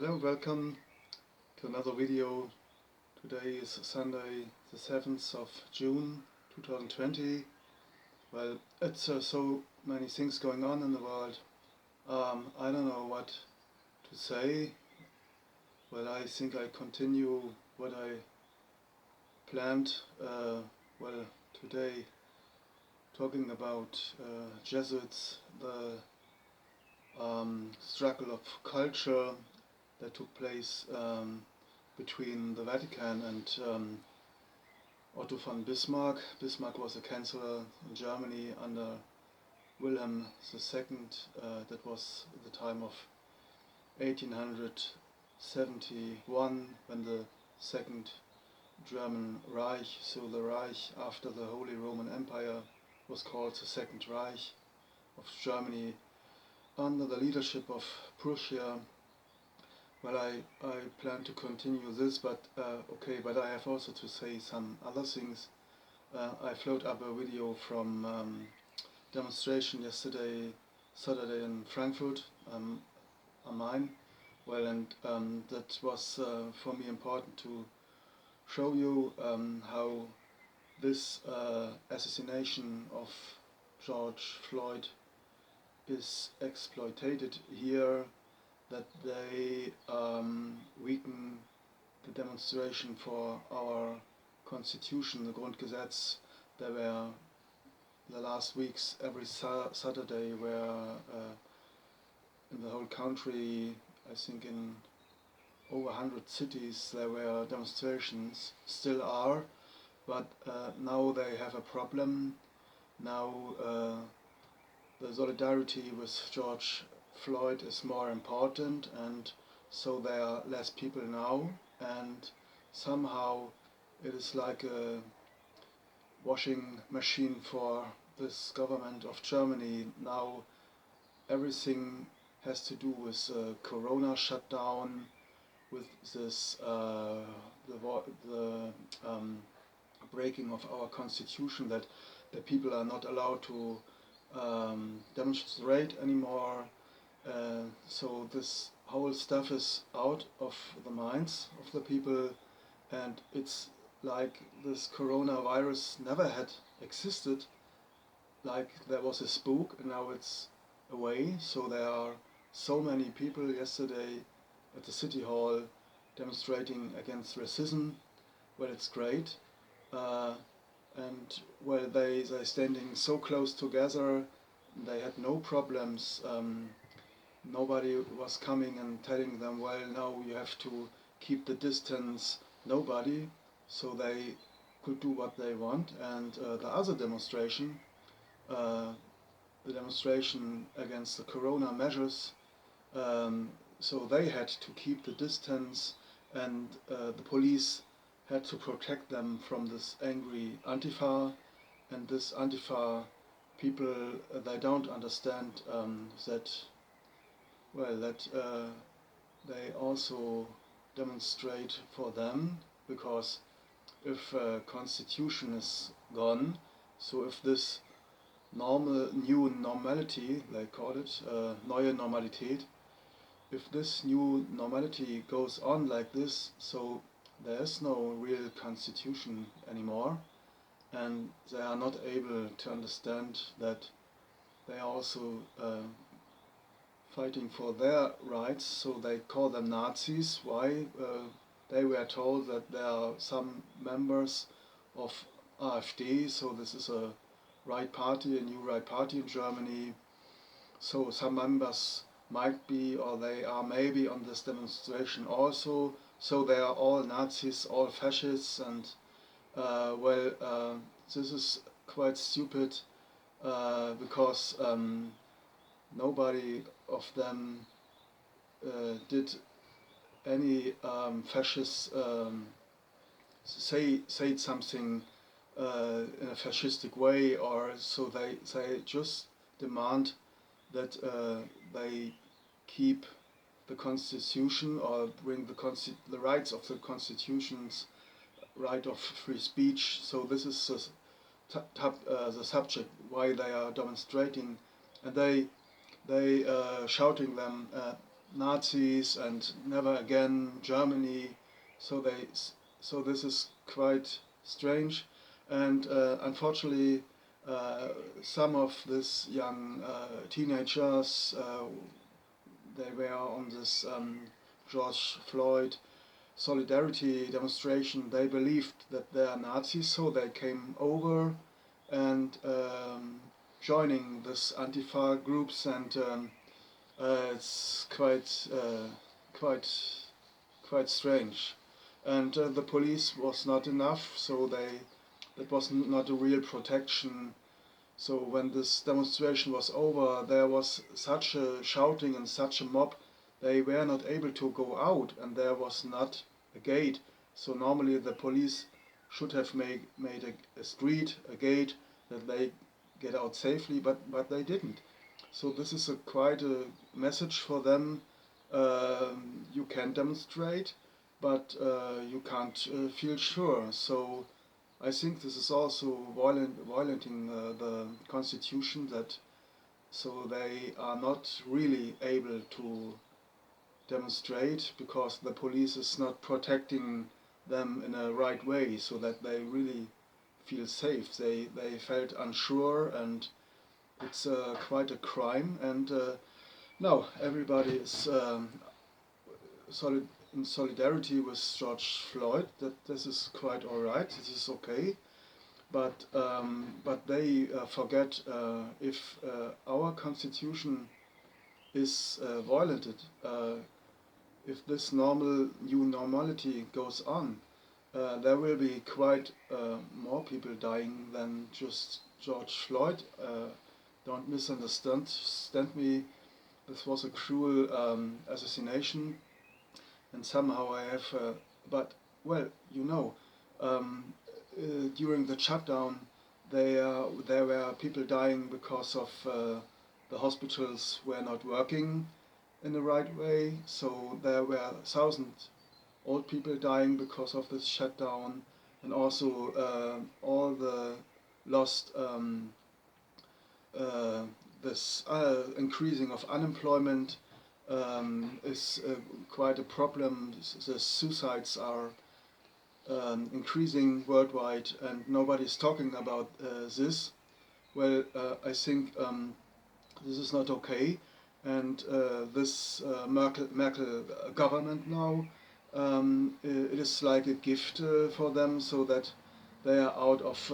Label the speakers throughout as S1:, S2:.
S1: Hello, welcome to another video. Today is Sunday the 7th of June 2020. Well, it's so many things going on in the world. I don't know what to say. Well, I think I continue what I planned. Well, today talking about Jesuits, the struggle of culture that took place between the Vatican and Otto von Bismarck. Bismarck was a chancellor in Germany under Wilhelm II. That was the time of 1871, when the Second German Reich, so the Reich after the Holy Roman Empire, was called the Second Reich of Germany, under the leadership of Prussia. Well, I plan to continue this, but but I have also to say some other things. I float up a video from demonstration yesterday, Saturday in Frankfurt am Main. Well, and that was for me important to show you how this assassination of George Floyd is exploited here, that they weaken the demonstration for our constitution, the Grundgesetz. There were the last weeks, every Saturday, where in the whole country, I think in over 100 cities, there were demonstrations, still are, but now they have a problem. Now the solidarity with George Floyd is more important, and so there are less people now, and somehow it is like a washing machine for this government of Germany. Now everything has to do with Corona shutdown, with this the breaking of our constitution, that the people are not allowed to demonstrate anymore. So this whole stuff is out of the minds of the people, and it's like this coronavirus never had existed, like there was a spook and now it's away. So there are so many people yesterday at the city hall demonstrating against racism. Well, it's great. And well, they standing so close together, they had no problems. Nobody was coming and telling them, well, no, you have to keep the distance. Nobody. So they could do what they want. And the other demonstration, the demonstration against the corona measures, so they had to keep the distance, and the police had to protect them from this angry Antifa. And this Antifa people, they don't understand that they also demonstrate for them, because if constitution is gone, so if this new normality, they call it, neue Normalität, if this new normality goes on like this, so there is no real constitution anymore, and they are not able to understand that they are also fighting for their rights. So they call them Nazis. Why? They were told that there are some members of AfD, so this is a right party, a new right party in Germany. So some members might be, or they are maybe on this demonstration also. So they are all Nazis, all fascists, and this is quite stupid, because nobody of them did any fascist say something in a fascistic way, or so they just demand that they keep the constitution, or bring the rights of the constitution's right of free speech. So this is the subject why they are demonstrating, and they shouting them Nazis and never again Germany. So so this is quite strange, and unfortunately, uh, some of these young teenagers they were on this George Floyd solidarity demonstration. They believed that they are Nazis, so they came over and joining this Antifa groups, and it's quite quite strange. And the police was not enough, so that was not a real protection. So when this demonstration was over, there was such a shouting and such a mob, they were not able to go out, and there was not a gate. So normally the police should have made a street, a gate, that they get out safely, but they didn't. So this is quite a message for them. You can demonstrate, but you can't feel sure. So I think this is also violating the constitution, that so they are not really able to demonstrate because the police is not protecting them in a right way, so that they really feel safe. They felt unsure, and it's quite a crime. And now everybody is in solidarity with George Floyd. That this is quite all right. This is okay. But they forget if our constitution is violated, if this new normality goes on, there will be quite more people dying than just George Floyd. Don't misunderstand me. This was a cruel assassination, and somehow I have. But well, you know, during the shutdown, there were people dying because of the hospitals were not working in the right way. So there were thousands old people dying because of this shutdown, and also all the lost uh, this increasing of unemployment is quite a problem. The suicides are increasing worldwide, and nobody's talking about this. Well, I think this is not okay, and this Merkel government now, it is like a gift for them, so that they are out of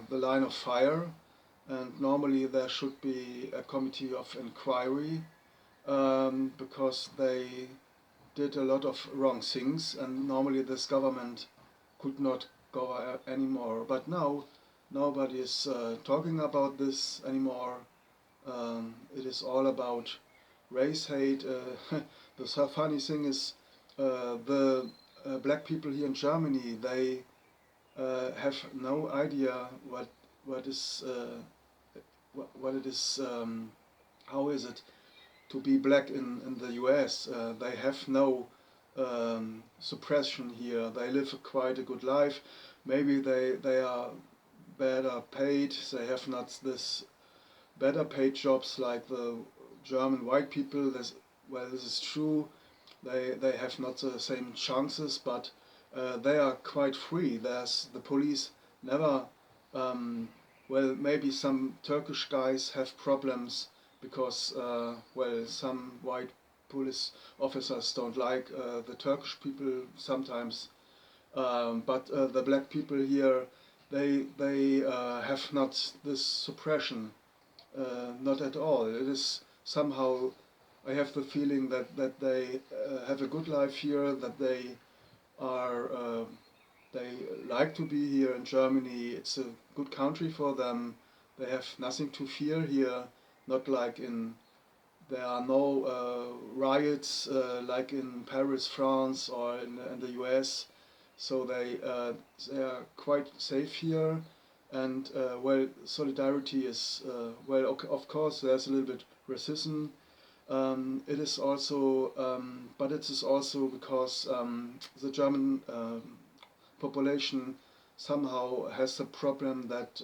S1: the line of fire. And normally there should be a committee of inquiry, because they did a lot of wrong things, and normally this government could not go anymore. But now nobody is talking about this anymore. It is all about race hate. The so funny thing is, the black people here in Germany, they have no idea what is what it is. How is it to be black in the US? They have no suppression here. They live quite a good life. Maybe they are better paid. They have not this better paid jobs like the German white people. Well, this is true. They have not the same chances, but they are quite free. The police never. Well, maybe some Turkish guys have problems because well, some white police officers don't like the Turkish people sometimes. But the black people here, they have not this suppression, not at all. It is somehow, I have the feeling that they have a good life here, that are they like to be here in Germany. It's a good country for them. They have nothing to fear here, not like in, there are no riots like in Paris, France, or in the US. So they are quite safe here, and well, solidarity is well. Of course, there's a little bit racism. It is also, but it is also because the German population somehow has the problem that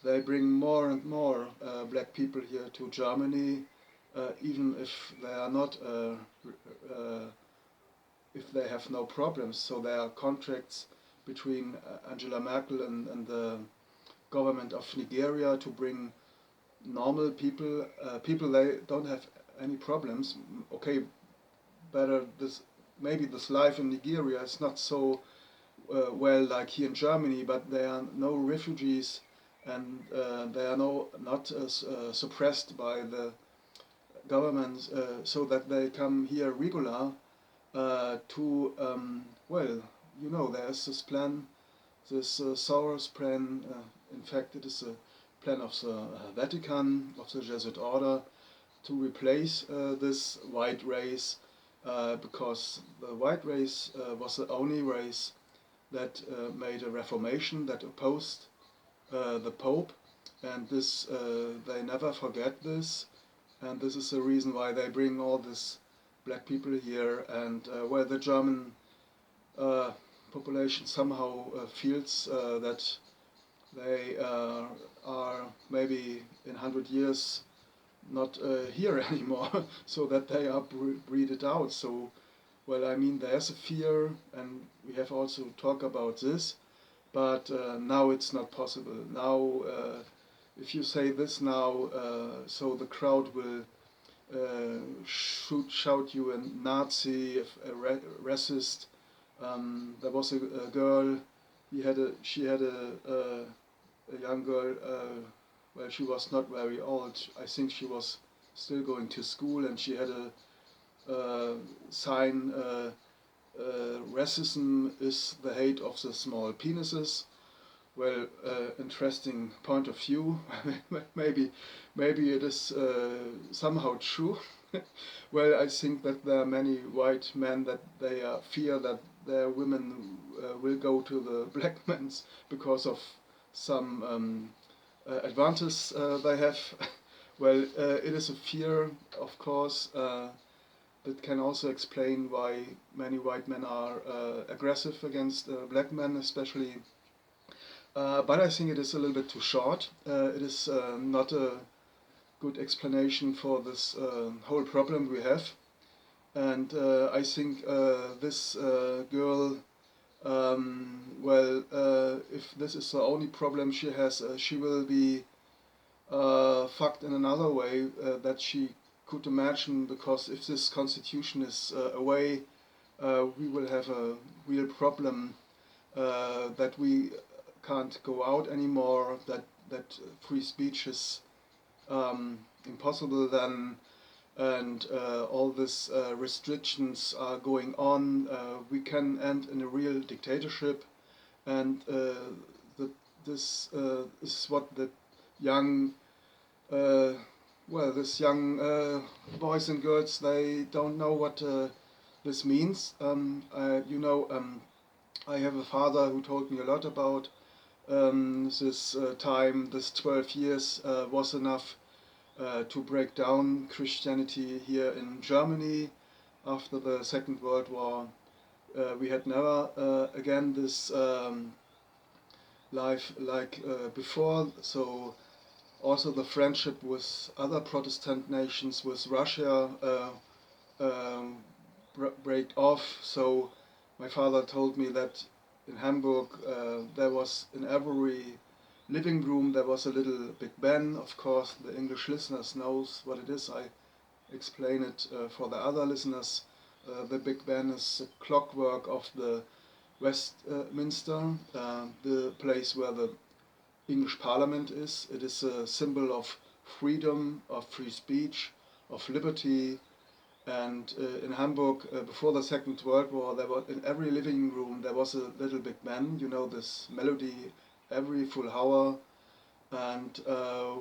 S1: they bring more and more black people here to Germany, even if they are not, if they have no problems. So there are contracts between Angela Merkel and the government of Nigeria to bring normal people, people they don't have any problems. Okay, better this, maybe this life in Nigeria is not so well like here in Germany, but there are no refugees, and they are not suppressed by the government, so that they come here regular to, well, you know, there's this plan, this Soros plan. In fact, it is a plan of the Vatican, of the Jesuit order, to replace this white race, because the white race was the only race that made a reformation, that opposed the Pope, and this they never forget this, and this is the reason why they bring all these black people here, and where the German population somehow feels that they are maybe in 100 years not here anymore, so that they are breeded out. So, well, I mean, there's a fear, and we have also talked about this, but now it's not possible. Now, if you say this now, so the crowd will shout you a Nazi, a racist. There was a girl. She had a young girl. Well, she was not very old. I think she was still going to school, and she had a sign. Racism is the hate of the small penises. Well, interesting point of view. maybe it is somehow true. Well, I think that there are many white men that they fear that their women will go to the black men's because of some advantage they have. Well, it is a fear, of course, that can also explain why many white men are aggressive against black men, especially. But I think it is a little bit too short. It is not a good explanation for this whole problem we have. And I think this girl, well, if this is the only problem she has, she will be fucked in another way that she could imagine, because if this constitution is away, we will have a real problem that we can't go out anymore, that free speech is impossible then, and all these restrictions are going on. We can end in a real dictatorship, and this is what the young, this young boys and girls, they don't know what this means. You know, I have a father who told me a lot about this time. This 12 years was enough to break down Christianity here in Germany after the Second World War. We had never again this life like before. So also the friendship with other Protestant nations, with Russia, break off. So my father told me that in Hamburg there was in every living room there was a little Big Ben. Of course, the English listeners knows what it is. I explain it for the other listeners. The Big Ben is the clockwork of the Westminster, the place where the English Parliament is. It is a symbol of freedom, of free speech, of liberty. And in Hamburg, before the Second World War, there was in every living room there was a little Big Ben. You know, this melody every full hour. And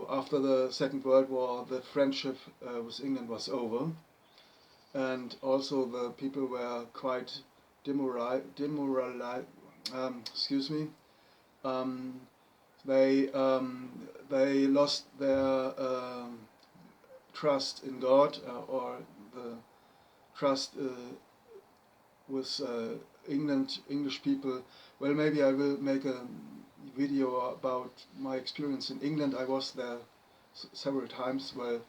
S1: after the Second World War, the friendship with England was over, and also the people were quite excuse me. Um, they lost their trust in God, or the trust with English people. Well, maybe I will make a video about my experience in England. I was there several times. Well,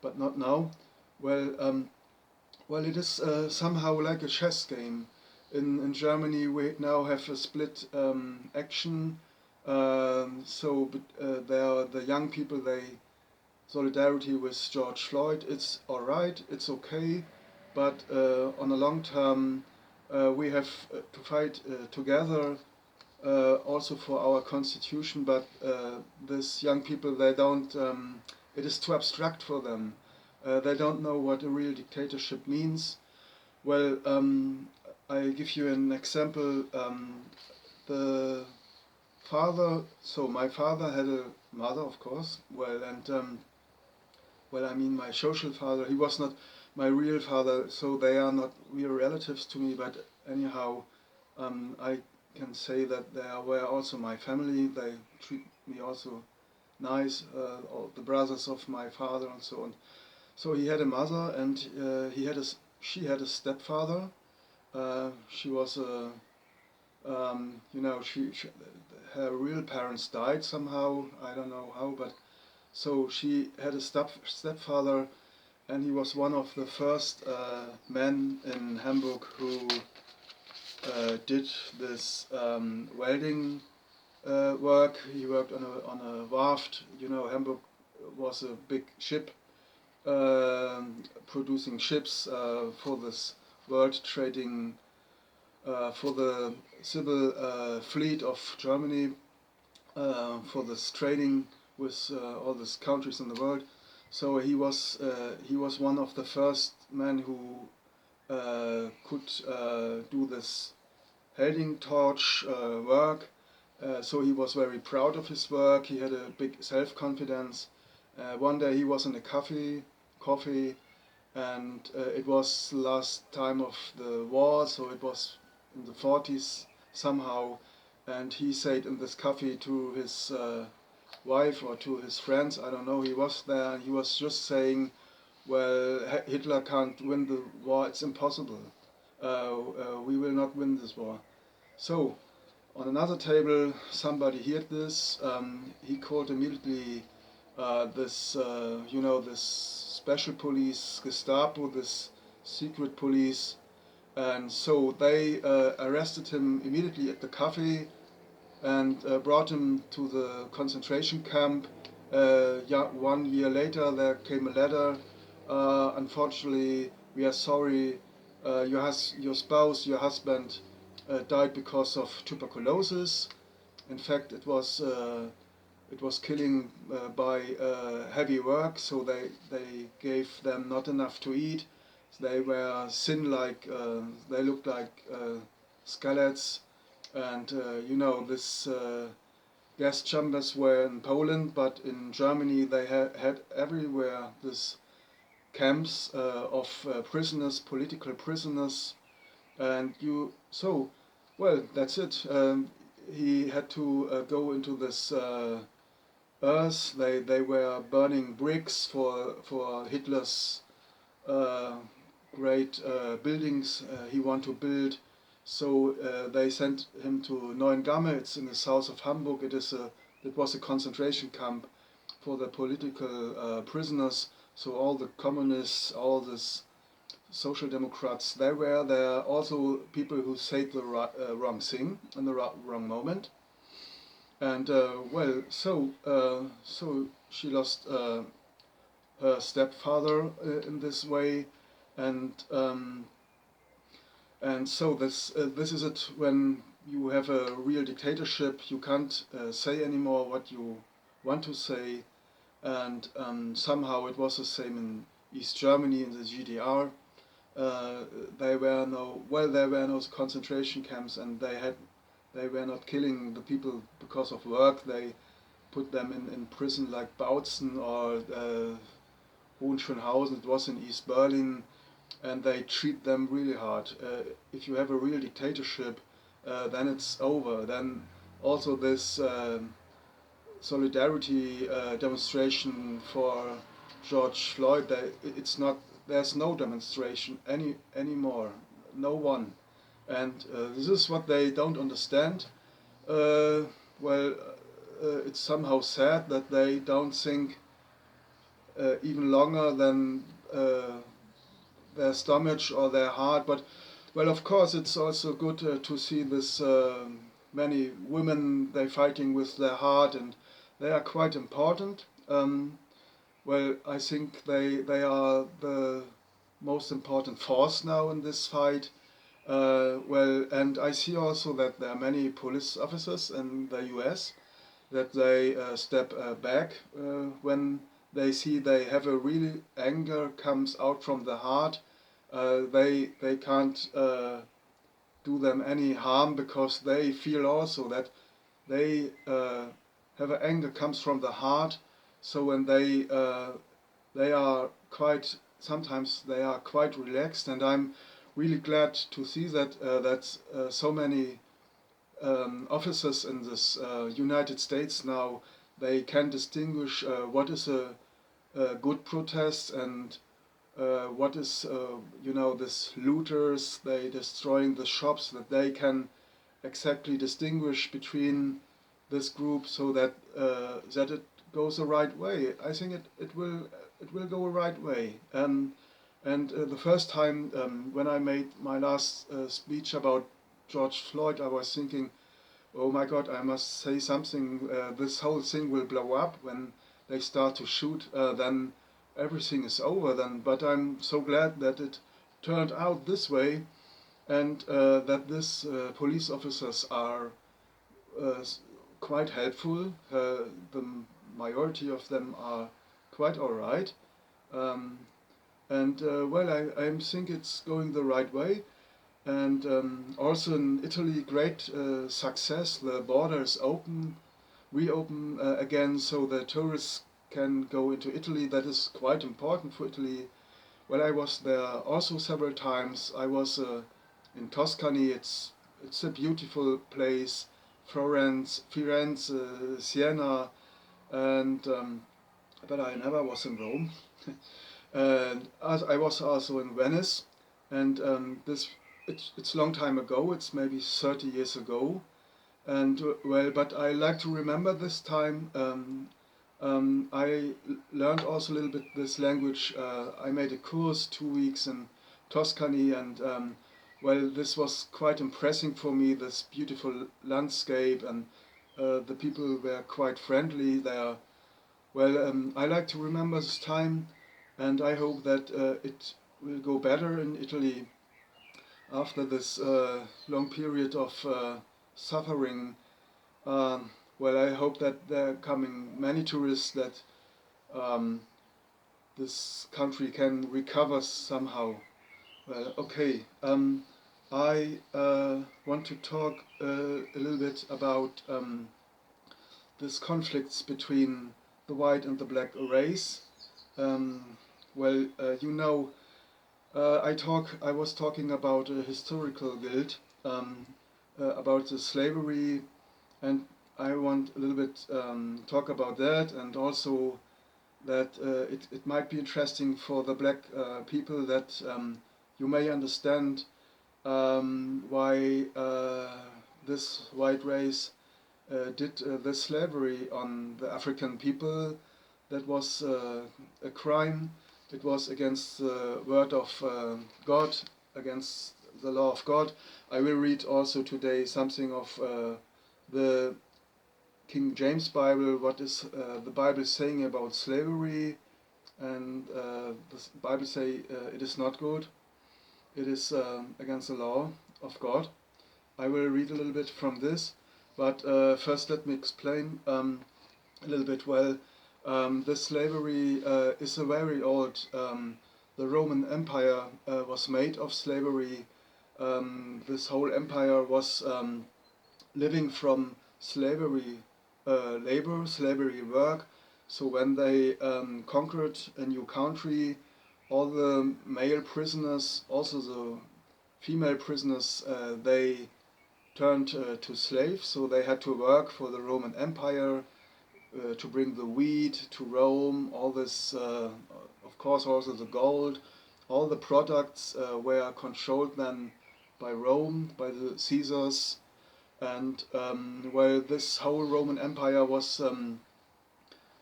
S1: but not now. Well, well, it is somehow like a chess game. In Germany, we now have a split action. There are the young people. They solidarity with George Floyd. It's all right. It's okay, but on a long term, we have to fight together. Also for our constitution, but these young people, they don't. It is too abstract for them. They don't know what a real dictatorship means. Well, I give you an example. The father. So my father had a mother, of course. Well, and well, I mean my social father. He was not my real father, so they are not real relatives to me. But anyhow, I can say that they were also my family. They treat me also nice, all the brothers of my father and so on. So he had a mother, and she had a stepfather. She was a, her real parents died somehow. I don't know how, but so she had a stepfather, and he was one of the first men in Hamburg who did this welding work. He worked on a warft. You know, Hamburg was a big ship producing ships for this world trading for the civil fleet of Germany for this trading with all these countries in the world. So he was one of the first men who could do this holding torch work. So he was very proud of his work. He had a big self-confidence. One day he was in a coffee, and it was last time of the war, so it was in the 40s somehow. And he said in this coffee to his wife or to his friends, I don't know, he was there, and he was just saying, well, Hitler can't win the war, it's impossible. We will not win this war. So, on another table, somebody heard this. He called immediately this special police, Gestapo, this secret police, and so they arrested him immediately at the cafe and brought him to the concentration camp. 1 year later, there came a letter. Unfortunately, we are sorry. Your spouse, your husband, died because of tuberculosis. In fact, it was killing by heavy work. So they gave them not enough to eat. They were thin, like they looked like skeletons. And this gas chambers were in Poland, but in Germany they had everywhere this camps of prisoners, political prisoners, and well, that's it. He had to go into this earth. They were burning bricks for Hitler's uh, great buildings he wanted to build. So they sent him to Neuengamme. It's in the south of Hamburg. It was a concentration camp for the political prisoners. So all the communists, all these social democrats, they were there. Also people who said the wrong thing in the wrong moment. And so she lost her stepfather in this way, and so this is it. When you have a real dictatorship, you can't say anymore what you want to say, and somehow it was the same in East Germany, in the GDR. There were no concentration camps, and they were not killing the people because of work. They put them in prison like Bautzen or Hohenschönhausen. It was in East Berlin, and they treat them really hard. If you have a real dictatorship, then it's over. Then also this solidarity demonstration for George Floyd, it's not. There's no demonstration anymore. No one, and this is what they don't understand. Well, it's somehow sad that they don't think even longer than their stomach or their heart. But well, of course, it's also good to see this many women they fighting with their heart, and they are quite important. Well, I think they are the most important force now in this fight. Well, and I see also that there are many police officers in the US that they step back when they see they have a really anger comes out from the heart. They can't do them any harm because they feel also that they have an anger comes from the heart. So when they are quite sometimes they are quite relaxed, and I'm really glad to see that so many officers in this United States now they can distinguish what is a good protest and what is this looters they destroying the shops, that they can exactly distinguish between this group so that that it goes the right way. I think it will go the right way. And the first time when I made my last speech about George Floyd, I was thinking, oh my God, I must say something. This whole thing will blow up when they start to shoot. Then everything is over. Then, but I'm so glad that it turned out this way, and that these police officers are uh, quite helpful. The majority of them are quite all right. Um, and well, I think it's going the right way. And also in Italy, great success. The borders reopen again, so the tourists can go into Italy. That is quite important for Italy. Well, I was there also several times. I was in Tuscany. It's a beautiful place. Florence, Firenze, Siena, and but I never was in Rome. And as I was also in Venice, and it's a long time ago. It's maybe 30 years ago, and well, but I like to remember this time. I learned also a little bit this language. I made a course 2 weeks in Tuscany, and well, this was quite impressing for me. This beautiful landscape, and the people were quite friendly there. Well, I like to remember this time, and I hope that it will go better in Italy after this long period of suffering. Well, I hope that there are coming many tourists, that um, this country can recover somehow. Well, okay. I want to talk a little bit about these conflicts between the white and the black race. Um, well, I was talking about a historical guilt, about the slavery, and I want a little bit talk about that, and also that it might be interesting for the black people, that you may understand why this white race did the slavery on the African people. That was a crime. It was against the word of God, against the law of God. I will read also today something of the King James Bible, what is the Bible saying about slavery, and the Bible say it is not good. It is against the law of God. I will read a little bit from this, but first let me explain a little bit. Well, the slavery is a very old. The Roman Empire was made of slavery. This whole empire was living from slavery labor, slavery work. So when they conquered a new country, all the male prisoners, also the female prisoners, they turned to slaves. So they had to work for the Roman Empire to bring the wheat to Rome. All this, of course, also the gold. All the products were controlled then by Rome, by the Caesars. And well, this whole Roman Empire was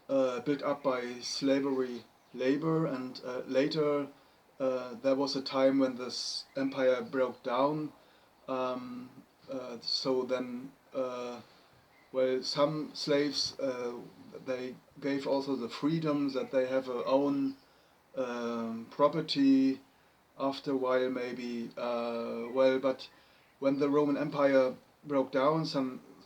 S1: built up by slavery. labor, and later there was a time when this empire broke down. So then, well, some slaves they gave also the freedom that they have their own property after a while, maybe. Well, but when the Roman Empire broke down,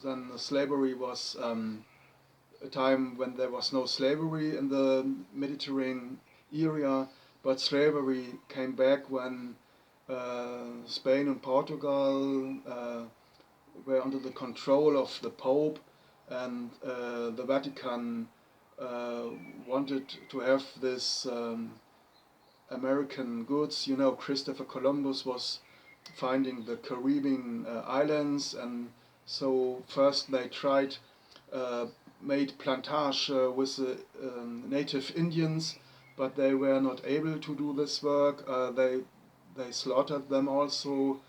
S1: then slavery was a time when there was no slavery in the Mediterranean area, but slavery came back when Spain and Portugal were under the control of the Pope, and the Vatican wanted to have this American goods. You know, Christopher Columbus was finding the Caribbean islands, and so first they tried made plantage with the native Indians, but they were not able to do this work. They slaughtered them also,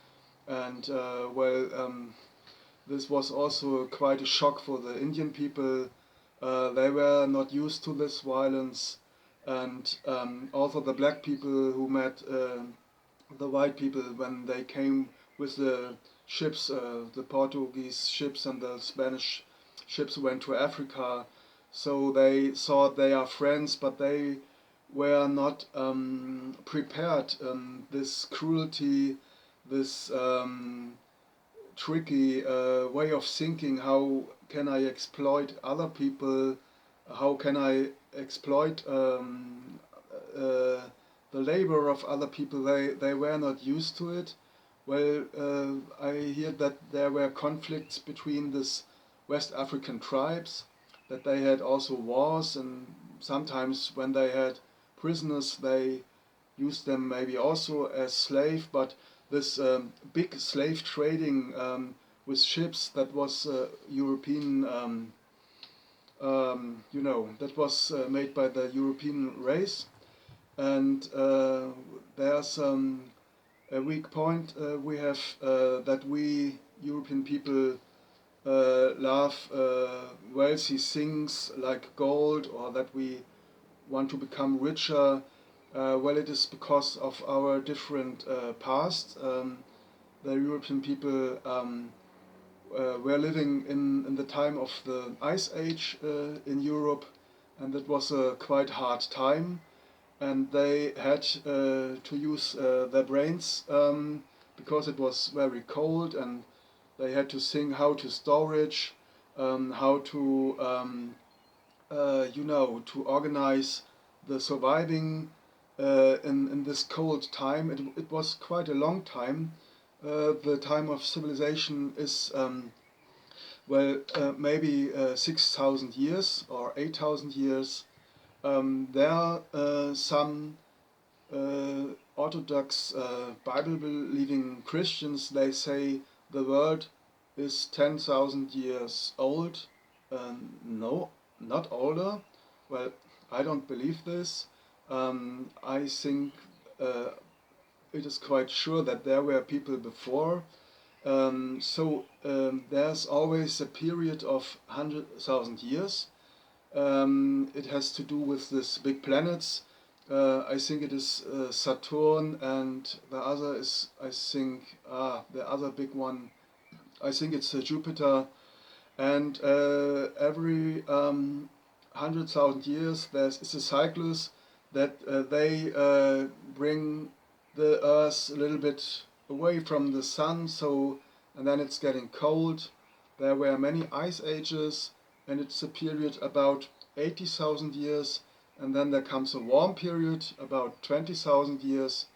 S1: and this was also quite a shock for the Indian people. They were not used to this violence, and also the black people who met the white people when they came with the ships, the Portuguese ships and the Spanish ships went to Africa. So they thought they are friends, but they were not prepared. This cruelty, this tricky way of thinking. How can I exploit other people? How can I exploit the labor of other people? They were not used to it. Well, I hear that there were conflicts between these West African tribes, that they had also wars, and sometimes when they had prisoners, they used them maybe also as slave. But this big slave trading with ships, that was European, that was made by the European race. And there's a weak point we have, that we European people love wealthy things like gold, or that we want to become richer. Well, it is because of our different past. The European people were living in the time of the Ice Age in Europe, and it was a quite hard time, and they had to use their brains because it was very cold, and they had to think how to storage, how to to organize the surviving in this cold time. It was quite a long time. The time of civilization is maybe 6,000 years or 8,000 years. There are some Orthodox Bible-believing Christians. They say the world is 10,000 years old. No, not older. Well, I don't believe this. I think it is quite sure that there were people before. There's always a period of 100,000 years. It has to do with these big planets. I think it is Saturn, and the other is, I think, the other big one, I think it's Jupiter. And every 100,000 years is a cyclus that they bring the Earth a little bit away from the sun, and then it's getting cold. There were many ice ages, and it's a period about 80,000 years, and then there comes a warm period about 20,000 years,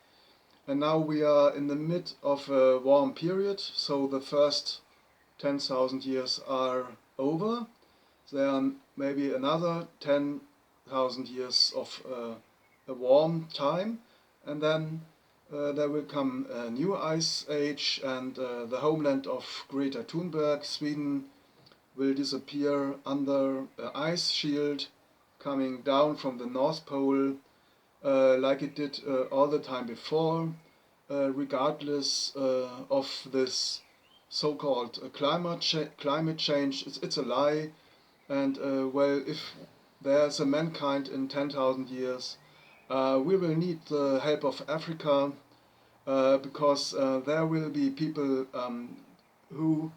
S1: and now we are in the mid of a warm period, so the first 10,000 years are over. There are maybe another 10,000 years of a warm time, and then there will come a new ice age, and the homeland of Greta Thunberg, Sweden, will disappear under an ice shield coming down from the North Pole, like it did all the time before, regardless of this so-called climate change. It's a lie, and if there's a mankind in 10,000 years, We will need the help of Africa because there will be people who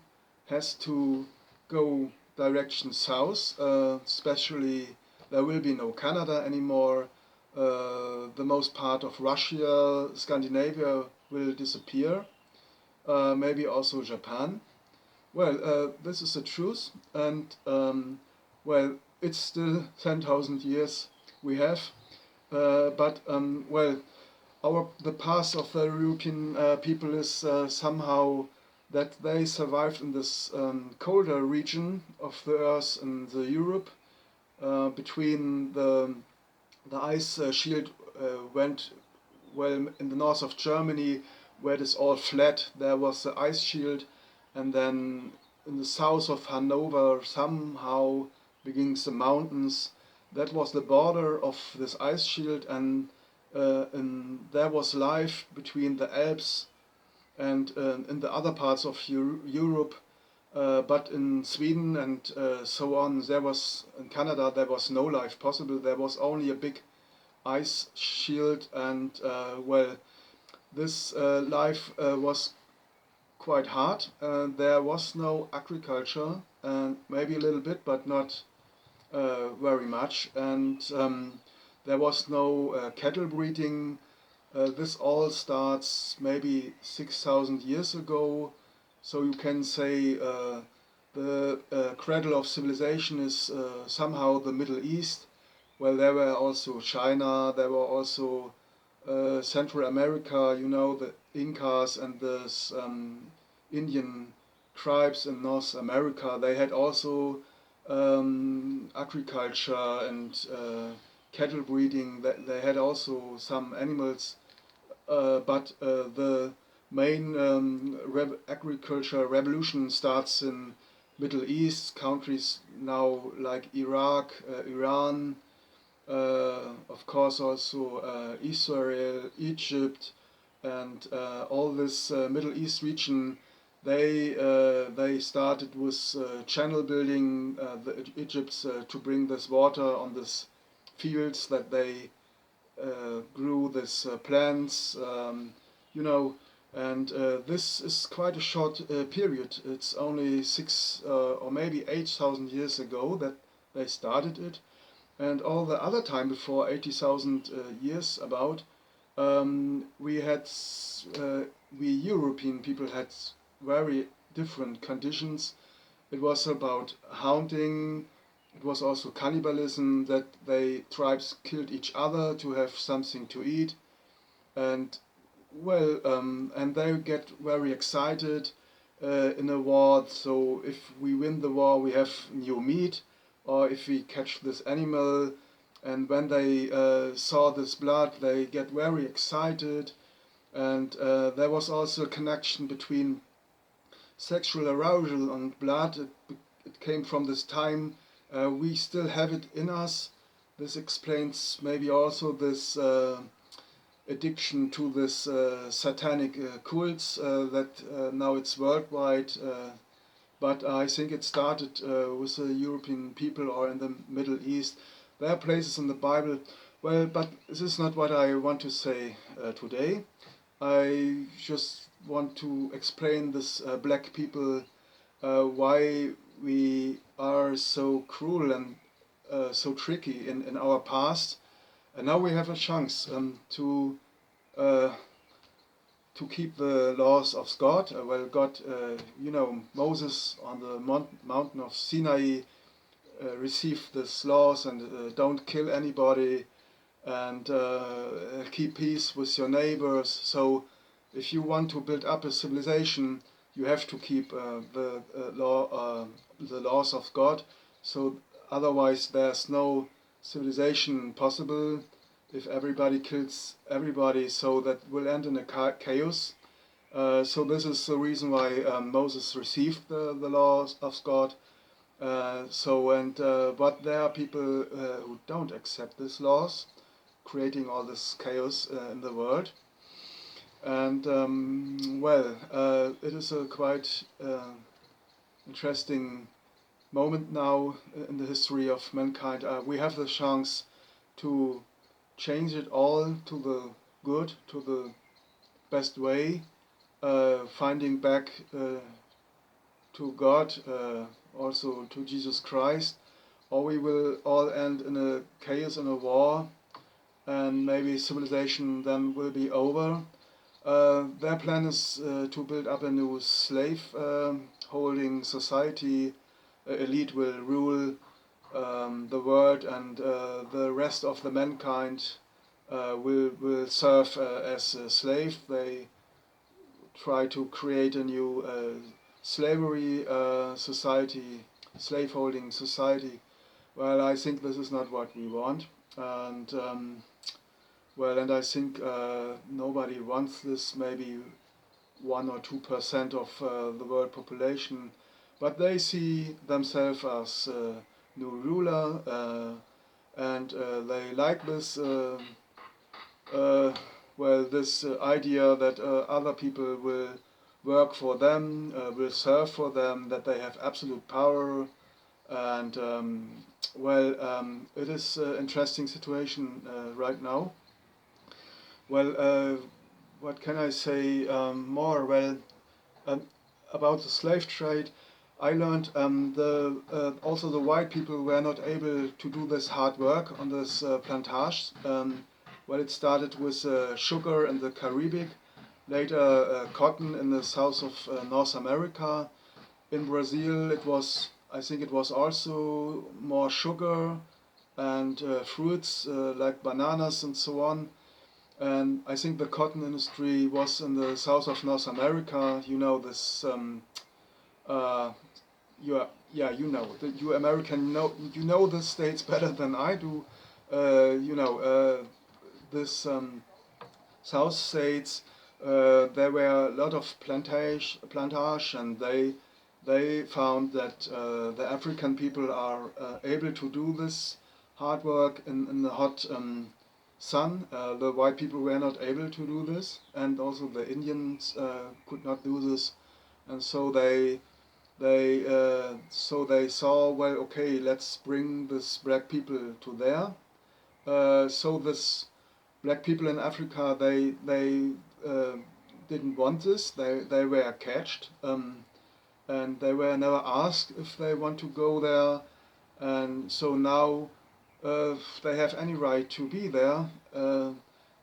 S1: has to go direction south, especially there will be no Canada anymore. The most part of Russia, Scandinavia will disappear, maybe also Japan. Well, this is the truth, and well, it's still 10,000 years we have, but well, the past of the European people is somehow that they survived in this colder region of the Earth in the Europe between the ice shield went well in the north of Germany where it is all flat. There was the ice shield, and then in the south of Hanover somehow begins the mountains. That was the border of this ice shield, and there was life between the Alps and in the other parts of Europe. But in Sweden and so on, in Canada there was no life possible. There was only a big ice shield, and well, this life was quite hard. There was no agriculture, and maybe a little bit, but not very much. And there was no cattle breeding. This all starts maybe 6,000 years ago. So you can say the cradle of civilization is somehow the Middle East. Well, there were also China, there were also Central America, you know, the Incas and the Indian tribes in North America. They had also agriculture and cattle breeding. They had also some animals, but the main agriculture revolution starts in Middle East countries now like Iraq, Iran, of course also Israel, Egypt, and all this Middle East region. They started with channel building the Egypts to bring this water on this fields that they grew this plants, you know, and this is quite a short period. It's only 6 or maybe 8,000 years ago that they started it, and all the other time before 80,000 years about, we had we European people had very different conditions. It was about hunting. It was also cannibalism, that they tribes killed each other to have something to eat, and well, and they get very excited in a war. So if we win the war, we have new meat, or if we catch this animal, and when they saw this blood, they get very excited, and there was also a connection between sexual arousal and blood. It came from this time. We still have it in us. This explains maybe also this addiction to this satanic cults that now it's worldwide. But I think it started with the European people or in the Middle East. There are places in the Bible. Well, but this is not what I want to say today. I just want to explain this black people, why we are so cruel and so tricky in our past, and now we have a chance uh, to keep the laws of God. Well, God, you know, Moses on the mountain of Sinai received these laws, and don't kill anybody, and keep peace with your neighbors. So if you want to build up a civilization, you have to keep the laws of God. So otherwise there's no civilization possible if everybody kills everybody. So that will end in a chaos. So this is the reason why Moses received the laws of God. But there are people who don't accept these laws, creating all this chaos in the world. And well, it is a quite interesting moment now in the history of mankind. We have the chance to change it all to the good, to the best way, finding back to God, also to Jesus Christ, or we will all end in a chaos and a war, and maybe civilization then will be over. Their plan is to build up a new slave holding society. Elite will rule the world, and the rest of the mankind will serve as a slave. They try to create a new slavery society, slave-holding society. Well, I think this is not what we want, and and I think nobody wants this. Maybe 1 or 2% of the world population, but they see themselves as new ruler, and they like this. This idea that other people will work for them, will serve for them, that they have absolute power, and it is an interesting situation right now. What can I say more? About the slave trade, I learned also the white people were not able to do this hard work on this plantage. It started with sugar in the Caribbean, later cotton in the south of North America. In Brazil, I think it was also more sugar and fruits like bananas and so on. And I think the cotton industry was in the south of North America. You know this. You American you know the states better than I do. This South states. There were a lot of plantage, and they found that the African people are able to do this hard work in the hot sun. The white people were not able to do this, and also the Indians could not do this, and so they saw, well, okay, let's bring this black people to there. So this black people in Africa, they didn't want this. They were catched, and they were never asked if they want to go there, and so now they have any right to be there,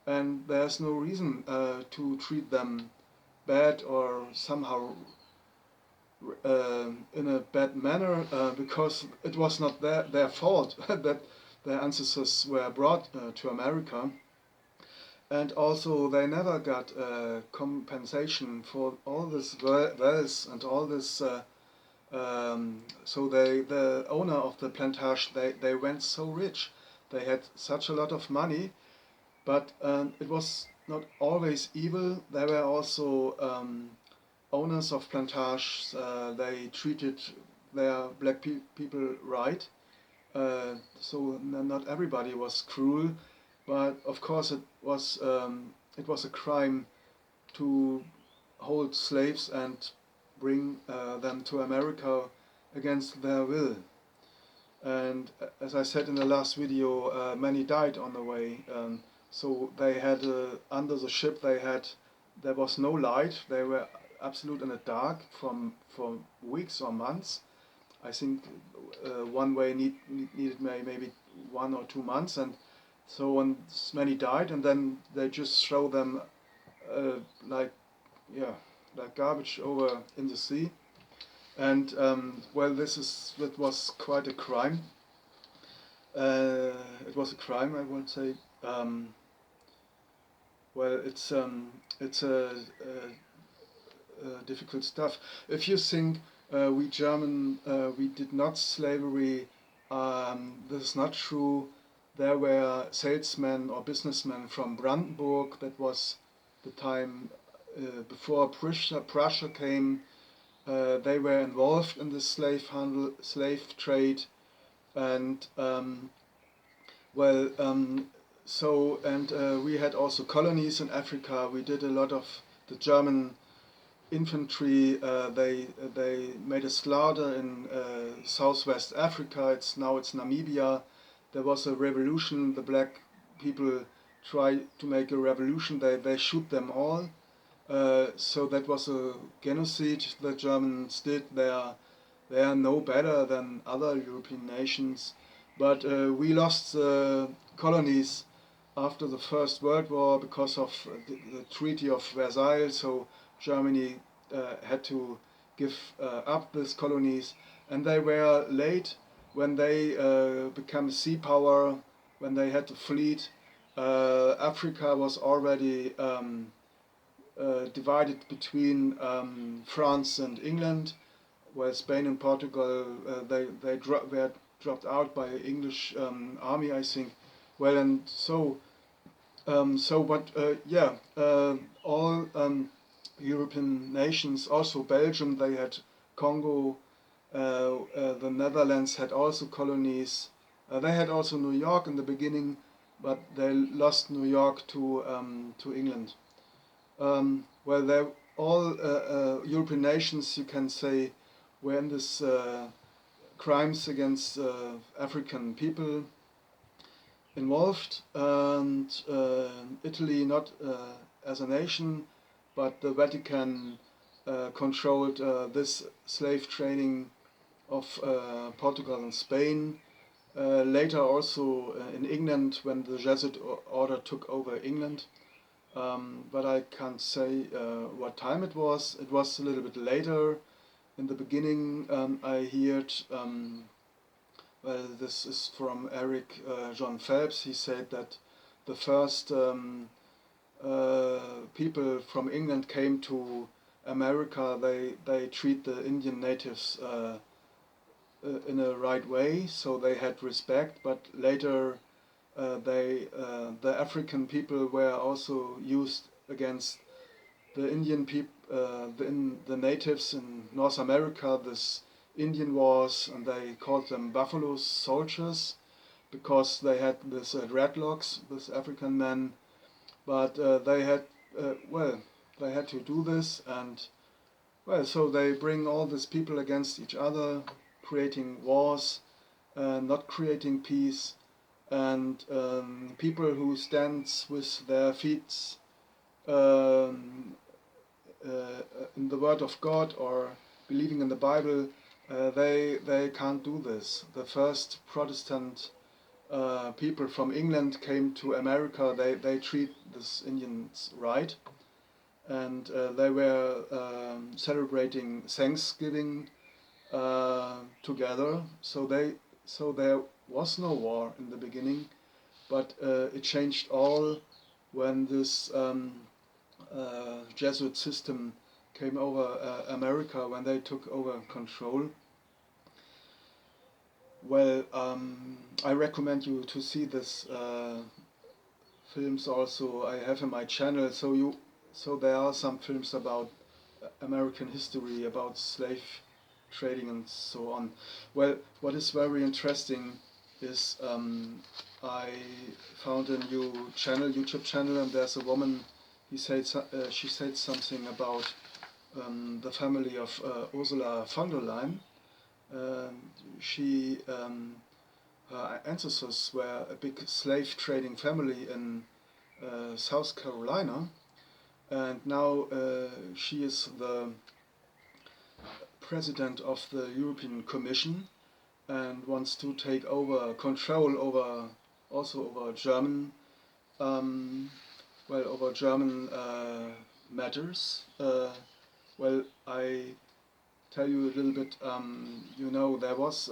S1: and there's no reason to treat them bad or somehow in a bad manner, because it was not their fault that their ancestors were brought to America. And also they never got compensation for all this wealth and all this. So the owner of the plantage, they went so rich. They had such a lot of money, but it was not always evil. There were also owners of plantages. They treated their black people right. So not everybody was cruel, but of course it was a crime to hold slaves and bring them to America against their will. And as I said in the last video, many died on the way. So they had under the ship there was no light. They were absolute in the dark for weeks or months. I think one way needed maybe 1 or 2 months, and so on. Many died, and then they just throw them like garbage over in the sea. And that was quite a crime. It was a crime, I would say. It's difficult stuff. If you think we German, we did not slavery, this is not true. There were salesmen or businessmen from Brandenburg. That was the time before Prussia came. They were involved in the slave trade, and we had also colonies in Africa. We did a lot of the German infantry. They made a slaughter in southwest Africa. Now it's Namibia. There was a revolution. The black people try to make a revolution, they shoot them all. So that was a genocide the Germans did. They are no better than other European nations. But we lost colonies after the First World War because of the Treaty of Versailles. So Germany had to give up these colonies, and they were late when they became a sea power, when they had a fleet. Africa was already divided between France and England, where Spain and Portugal were dropped out by English army, I think. Well, and so all European nations, also Belgium, they had Congo. The Netherlands had also colonies. They had also New York in the beginning, but they lost New York to England. Well, all European nations, you can say, were in this crimes against African people involved, and Italy not as a nation, but the Vatican controlled this slave trading of Portugal and Spain. Later also in England, when the Jesuit order took over England. But I can't say what time it was. It was a little bit later. In the beginning, I heard, well, this is from Eric John Phelps. He said that the first people from England came to America. They treat the Indian natives in a right way, so they had respect. But later, the African people were also used against the Indian the natives in North America. This Indian wars, and they called them Buffalo Soldiers because they had this dreadlocks, this African men. But they had they had to do this, and well, so they bring all these people against each other, creating wars, not creating peace. And people who stands with their feet in the Word of God or believing in the Bible, they can't do this. The first Protestant people from England came to America. They treat these Indians right, and they were celebrating Thanksgiving together. So there was no war in the beginning, but it changed all when this Jesuit system came over America, when they took over control. Well, I recommend you to see this films also I have in my channel. So there are some films about American history, about slave trading and so on. Well, what is very interesting is I found a new YouTube channel, and there's a woman. She said something about the family of Ursula von der Leyen. Her ancestors were a big slave trading family in South Carolina, and now she is the president of the European Commission and wants to take over control over German matters. Well, I tell you a little bit. There was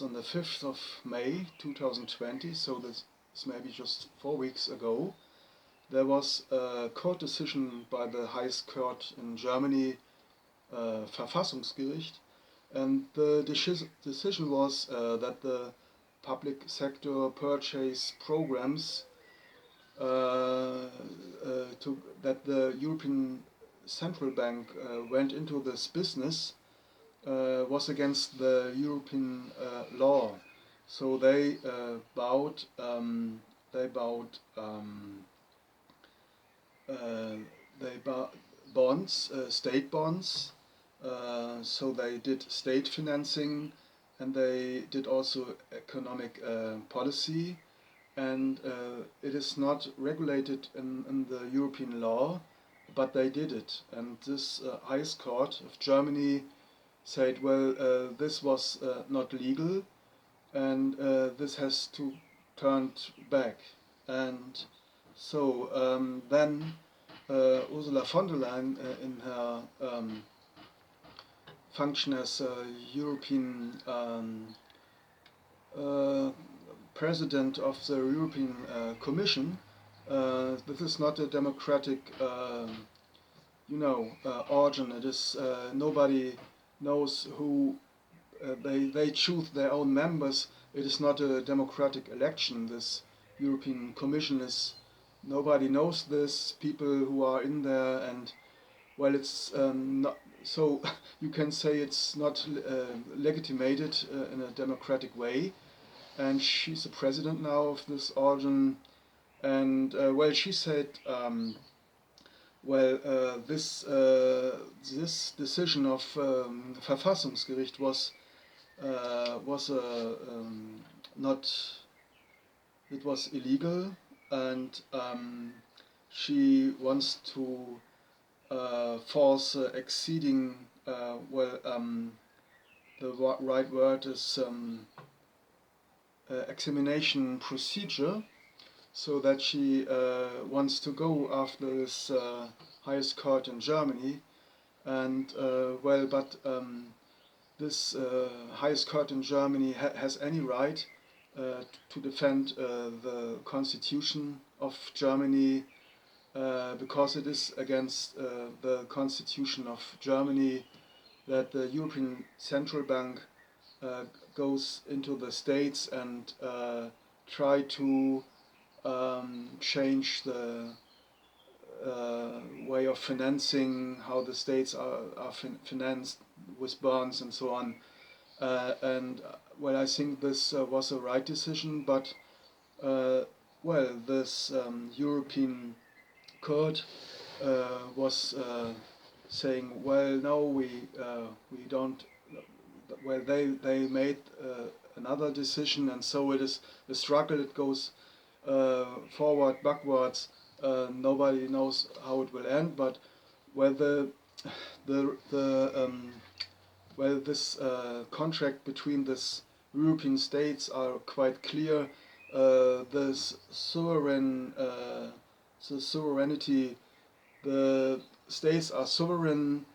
S1: on the 5th of May 2020, so this is maybe just 4 weeks ago. There was a court decision by the highest court in Germany, Verfassungsgericht, and the decision was that the public sector purchase programs that the European Central Bank went into this business was against the European law. So they bought bonds, state bonds. So they did state financing, and they did also economic policy. and it is not regulated in the European law, but they did it. And this highest court of Germany said, well, this was not legal, and this has to turn back. And so then Ursula von der Leyen, in her function as European President of the European Commission, this is not a democratic, organ. It is nobody knows who they choose their own members. It is not a democratic election. This European Commission is nobody knows this. People who are in there, and well, it's not. So you can say it's not legitimated in a democratic way. And she's the president now of this organ, and well, she said, this decision of Verfassungsgericht was not, it was illegal, and she wants to force exceeding, the right word is examination procedure, so that she wants to go after this highest court in Germany, and this highest court in Germany has any right to defend the constitution of Germany, because it is against the constitution of Germany that the European Central Bank goes into the states and try to change the way of financing, how the states are financed with bonds and so on. I think this was a right decision, but this European court was saying, well, no, we don't. Well, they made another decision, and so it is a struggle. It goes forward, backwards. Nobody knows how it will end. But this contract between these European states are quite clear. The sovereignty, the states are sovereign,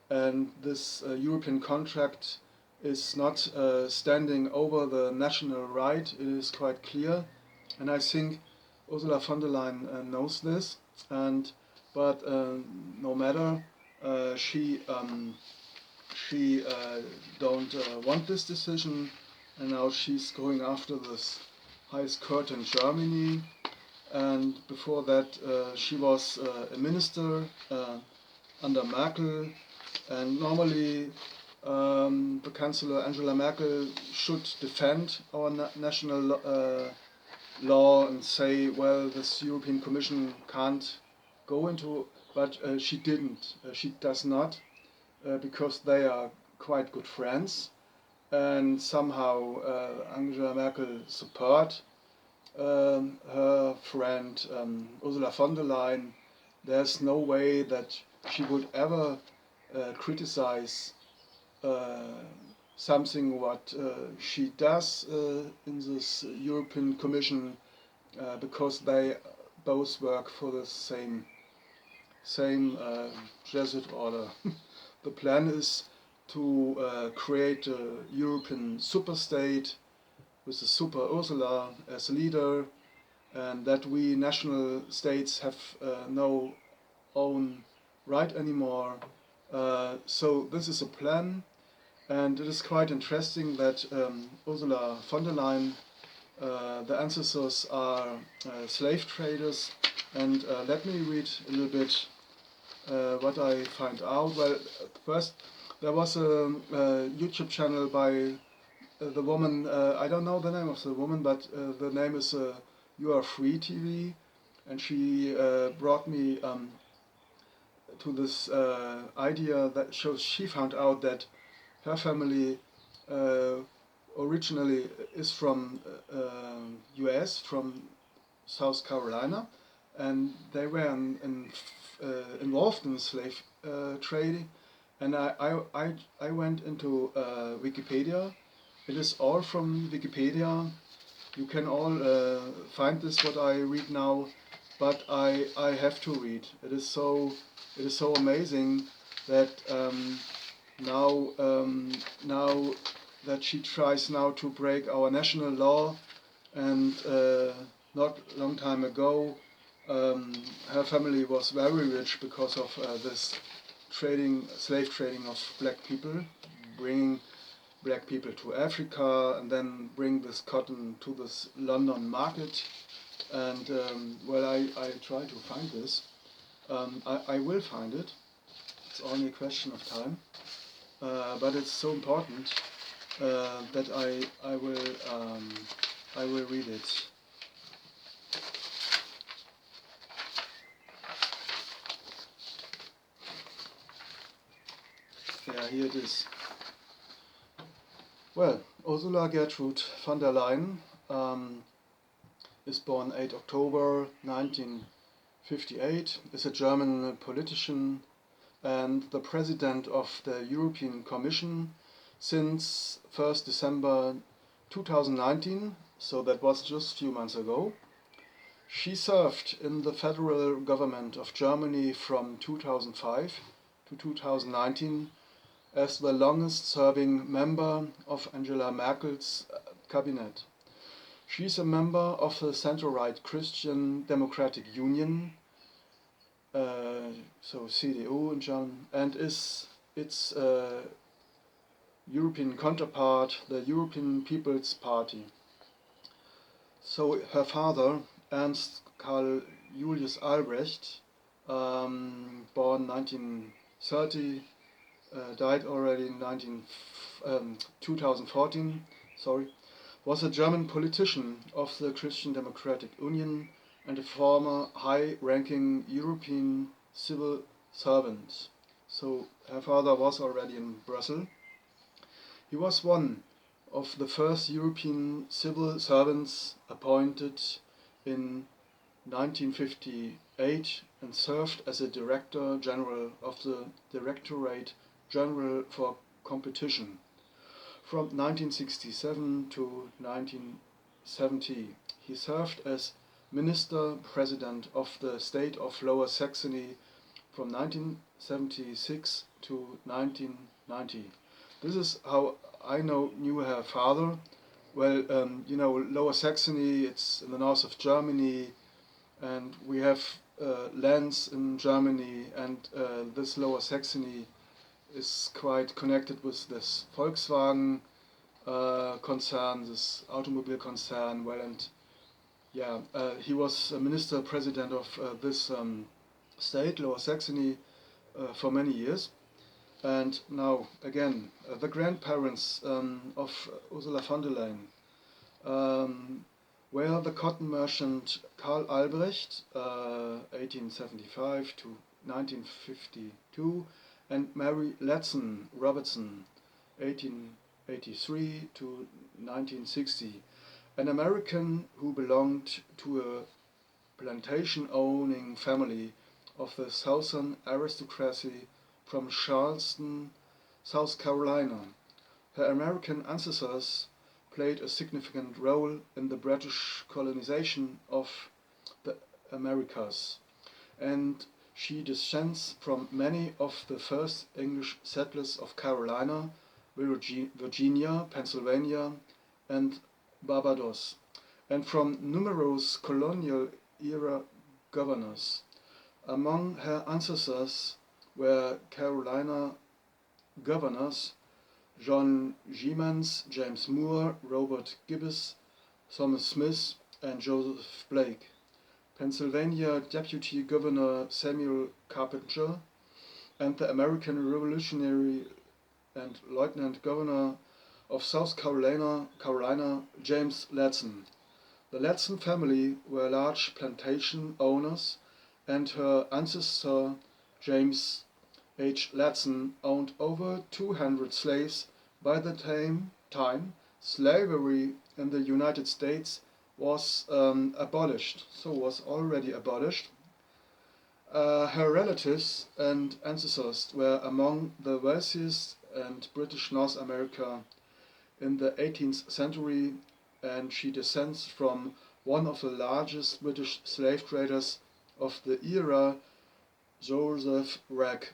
S1: and this European contract is not standing over the national right. It is quite clear, and I think Ursula von der Leyen knows this. But no matter, she don't want this decision, and now she's going after this highest court in Germany. And before that, she was a minister under Merkel, and normally the Chancellor Angela Merkel should defend our national law and say, well, this European Commission can't go into, but she didn't. She does not, because they are quite good friends, and somehow Angela Merkel support her friend Ursula von der Leyen. There's no way that she would ever criticize something what she does in this European Commission, because they both work for the same Jesuit order. The plan is to create a European superstate with a super Ursula as leader, and that we national states have no own right anymore. So this is a plan, and it is quite interesting that Ursula von der Leyen, the ancestors are slave traders, and let me read a little bit what I find out. Well, first there was a YouTube channel by the woman, I don't know the name of the woman, but the name is You Are Free TV, and she brought me to this idea that shows she found out that her family originally is from US, from South Carolina, and they were involved in slave trading. And I went into Wikipedia. It is all from Wikipedia. You can all find this what I read now, but I have to read. It is so amazing that now that she tries now to break our national law, and not long time ago her family was very rich because of this slave trading of black people, bringing black people to Africa and then bring this cotton to this London market. And well, I try to find this. I will find it. It's only a question of time. But it's so important that I will read it. Yeah, here it is. Well, Ursula Gertrude von der Leyen is born 8 October 1958, is a German politician and the President of the European Commission since 1st December 2019, so that was just a few months ago. She served in the federal government of Germany from 2005 to 2019 as the longest-serving member of Angela Merkel's cabinet. She is a member of the center-right Christian Democratic Union, so CDU in German, and is its European counterpart, the European People's Party. So her father, Ernst Karl Julius Albrecht, born 1930, died already in 2014, was a German politician of the Christian Democratic Union and a former high-ranking European civil servant. So her father was already in Brussels. He was one of the first European civil servants appointed in 1958 and served as a Director General of the Directorate General for Competition from 1967 to 1970. He served as Minister President of the State of Lower Saxony from 1976 to 1990. This is how I knew her father. Well, Lower Saxony, it's in the north of Germany, and we have lands in Germany, and this Lower Saxony is quite connected with this Volkswagen concern, this automobile concern. Well, and yeah, he was a minister president of this state, Lower Saxony, for many years. And now, again, the grandparents of Ursula von der Leyen were the cotton merchant Karl Albrecht, 1875 to 1952, and Mary Ladson Robertson, 1883 to 1960, an American who belonged to a plantation-owning family of the Southern aristocracy from Charleston, South Carolina. Her American ancestors played a significant role in the British colonization of the Americas, and she descends from many of the first English settlers of Carolina, Virginia, Pennsylvania, and Barbados, and from numerous colonial-era governors. Among her ancestors were Carolina governors John Gemans, James Moore, Robert Gibbs, Thomas Smith, and Joseph Blake. Pennsylvania Deputy Governor Samuel Carpenter, and the American Revolutionary and Lieutenant Governor of South Carolina, James Ladson. The Ladson family were large plantation owners, and her ancestor James H. Ladson owned over 200 slaves. By the time slavery in the United States was abolished, so was already abolished. Her relatives and ancestors were among the wealthiest in British North America in the 18th century, and she descends from one of the largest British slave traders of the era, Joseph Ragg.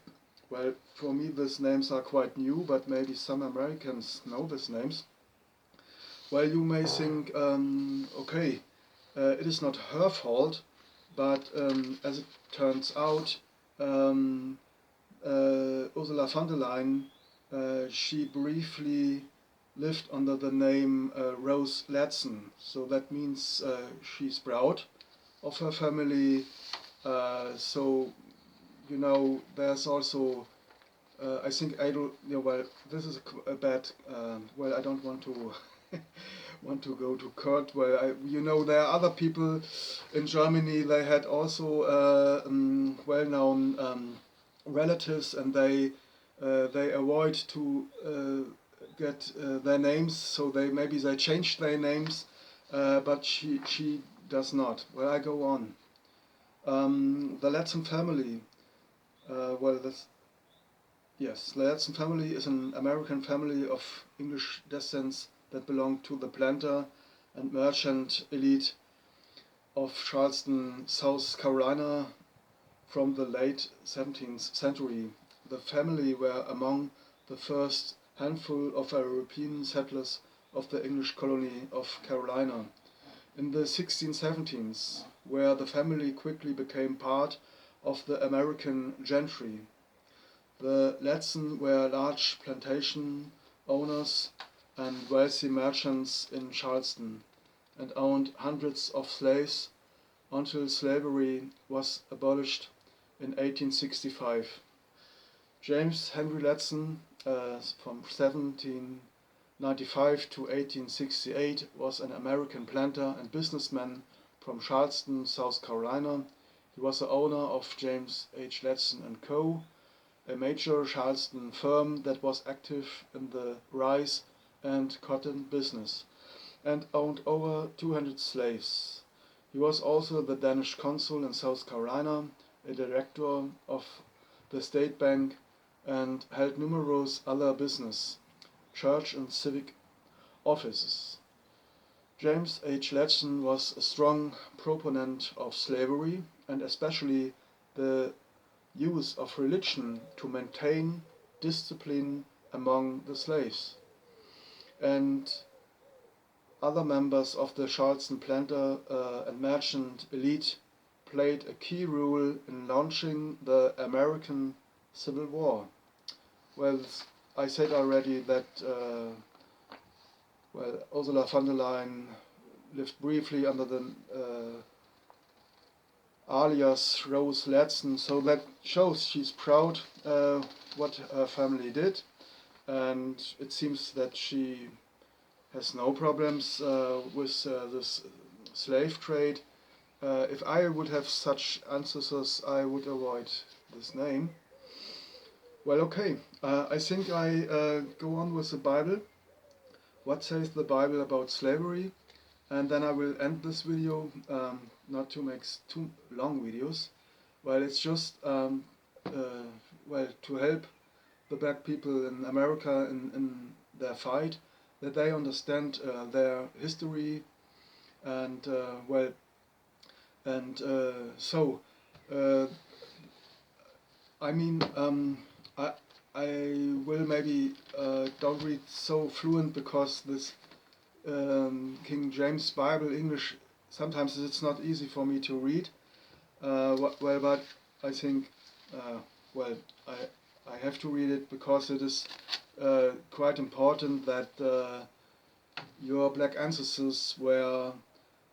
S1: Well, for me these names are quite new, but maybe some Americans know these names. Well, you may think, okay, it is not her fault, but as it turns out, Ursula von der Leyen, she briefly lived under the name Rose Ladson, so that means she's proud of her family. So, you know, there's also, I think I don't, you know, well, this is a bad, well, I don't want to want to go to court. Well, you know, there are other people in Germany, they had also well-known relatives, and they avoid to get their names, so maybe they changed their names, but she does not. Well, I go on. The Ladson family. Well, yes, the Ladson family is an American family of English descent that belonged to the planter and merchant elite of Charleston, South Carolina, from the late 17th century. The family were among the first handful of European settlers of the English colony of Carolina. In the 1670s, where the family quickly became part of the American gentry. The Ladson were large plantation owners and wealthy merchants in Charleston, and owned hundreds of slaves until slavery was abolished in 1865. James Henry Ladson, from 1795 to 1868, was an American planter and businessman from Charleston, South Carolina. He was the owner of James H. Ladson & Co., a major Charleston firm that was active in the rice and cotton business, and owned over 200 slaves. He was also the Danish consul in South Carolina, a director of the State Bank, and held numerous other business, church and civic offices. James H. Ladson was a strong proponent of slavery, and especially the use of religion to maintain discipline among the slaves. And other members of the Charleston planter and merchant elite played a key role in launching the American Civil War. Well, I said already that well, Ursula von der Leyen lived briefly under the alias Rose Ladson, so that shows she's proud what her family did, and it seems that she has no problems with this slave trade. If I would have such ancestors, I would avoid this name. Well, okay, I think I go on with the Bible. What says the Bible about slavery? And then I will end this video, not to make too long videos. Well, it's just well, to help the black people in America in their fight, that they understand their history, and well, and so I mean, I will maybe don't read so fluent, because this King James Bible English, sometimes it's not easy for me to read. Well, but I think well, I have to read it, because it is quite important that your black ancestors were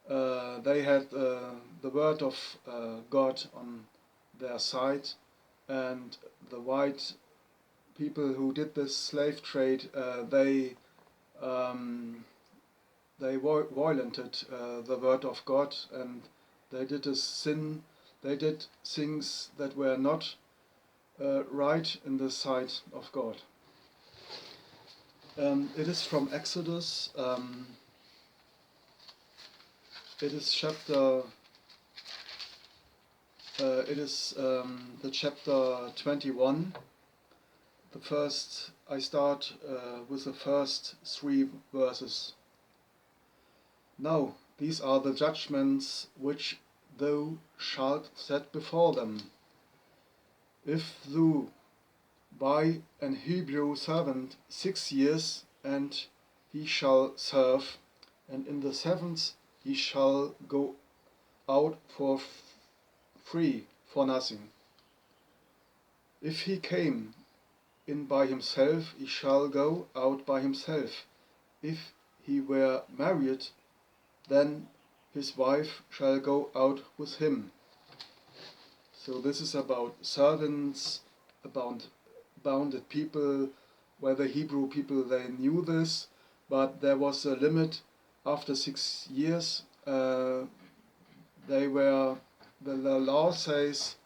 S1: they had the word of God on their side, and the white people who did this slave trade, they violated the word of God, and they did a sin. They did things that were not right in the sight of God. It is from Exodus it is chapter. It is the chapter 21. The first. I start with the first 3 verses. Now, these are the judgments which thou shalt set before them. If thou buy an Hebrew servant 6 years, and he shall serve, and in the 7th he shall go out for free for nothing. If he came in by himself, he shall go out by himself. If he were married, then his wife shall go out with him. So this is about servants, about bounded people, where the Hebrew people, they knew this, but there was a limit. After 6 years, the law says,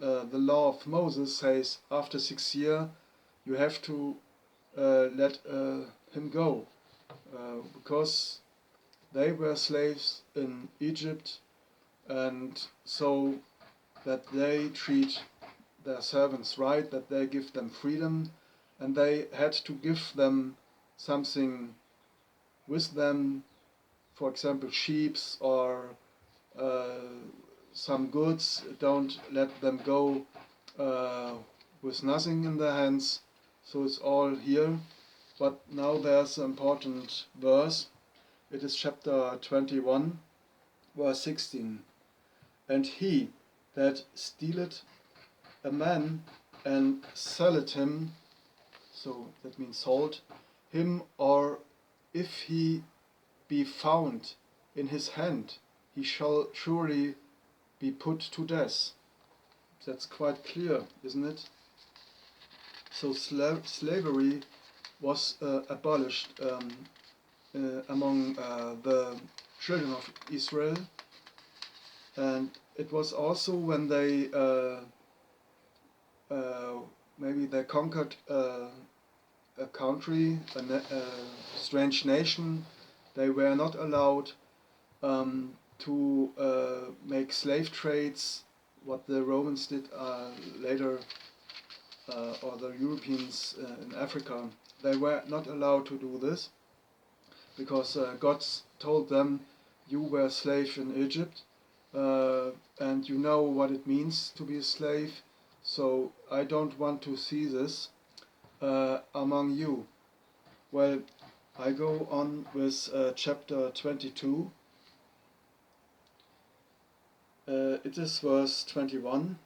S1: the law of Moses says, after 6 years, you have to let him go, because they were slaves in Egypt, and so that they treat their servants right, that they give them freedom, and they had to give them something with them, for example sheep or some goods. Don't let them go with nothing in their hands. So it's all here. But now there's an important verse. It is chapter 21, verse 16. And he that stealeth a man and selleth him, so that means sold him, or if he be found in his hand, he shall surely be put to death. That's quite clear, isn't it? So slavery was abolished among the children of Israel, and it was also when they maybe they conquered a country, a strange nation. They were not allowed to make slave trades, what the Romans did later, or the Europeans in Africa. They were not allowed to do this, because God told them, you were a slave in Egypt, and you know what it means to be a slave, so I don't want to see this among you. Well, I go on with chapter 22. It is verse 21.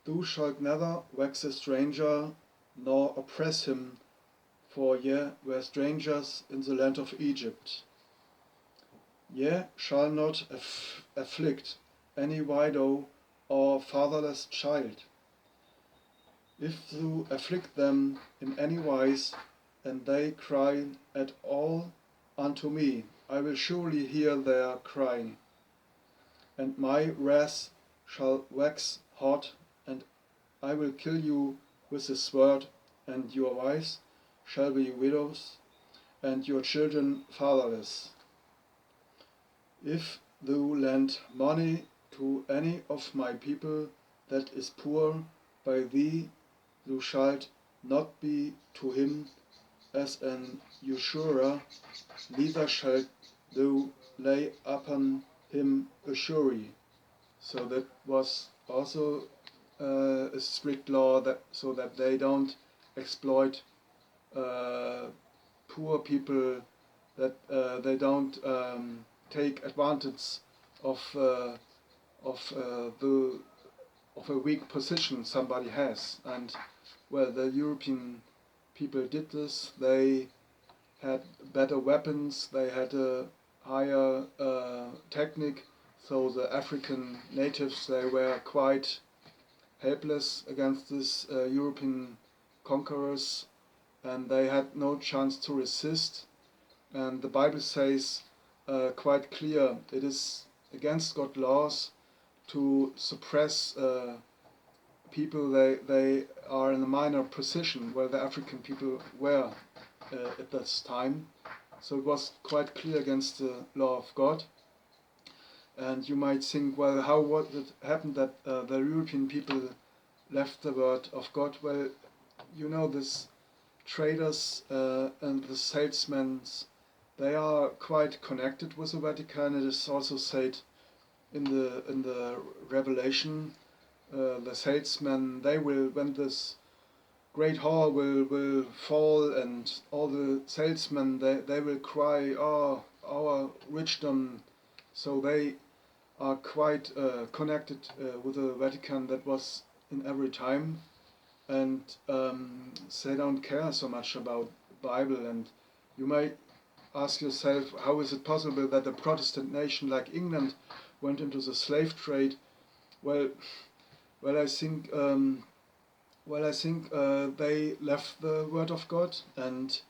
S1: Thou shalt never vex a stranger, nor oppress him, for ye were strangers in the land of Egypt. Ye shall not afflict any widow or fatherless child. If thou afflict them in any wise, and they cry at all unto me, I will surely hear their crying. And my wrath shall wax hot, and I will kill you with the sword, and your wives shall be widows, and your children fatherless. If thou lend money to any of my people that is poor by thee, thou shalt not be to him as an usurer, neither shalt thou lay upon him a surety. So that was also a strict law, that so that they don't exploit poor people, that they don't take advantage of a weak position somebody has. And well, the European people did this. They had better weapons, they had a higher technique, so the African natives, they were quite helpless against these European conquerors, and they had no chance to resist. And the Bible says quite clear, it is against God's laws to suppress people. They are in a minor position, where the African people were at this time. So it was quite clear against the law of God. And you might think, well, how would it happen that the European people left the word of God? Well, you know, these traders and the salesmen, they are quite connected with the Vatican. It is also said in the Revelation, the salesmen, they will, when this great hall will fall, and all the salesmen, they will cry, oh, our richdom. So they are quite connected with the Vatican. That was in every time, and they don't care so much about the Bible. And you may ask yourself, how is it possible that a Protestant nation like England went into the slave trade? Well, well, I think they left the Word of God, and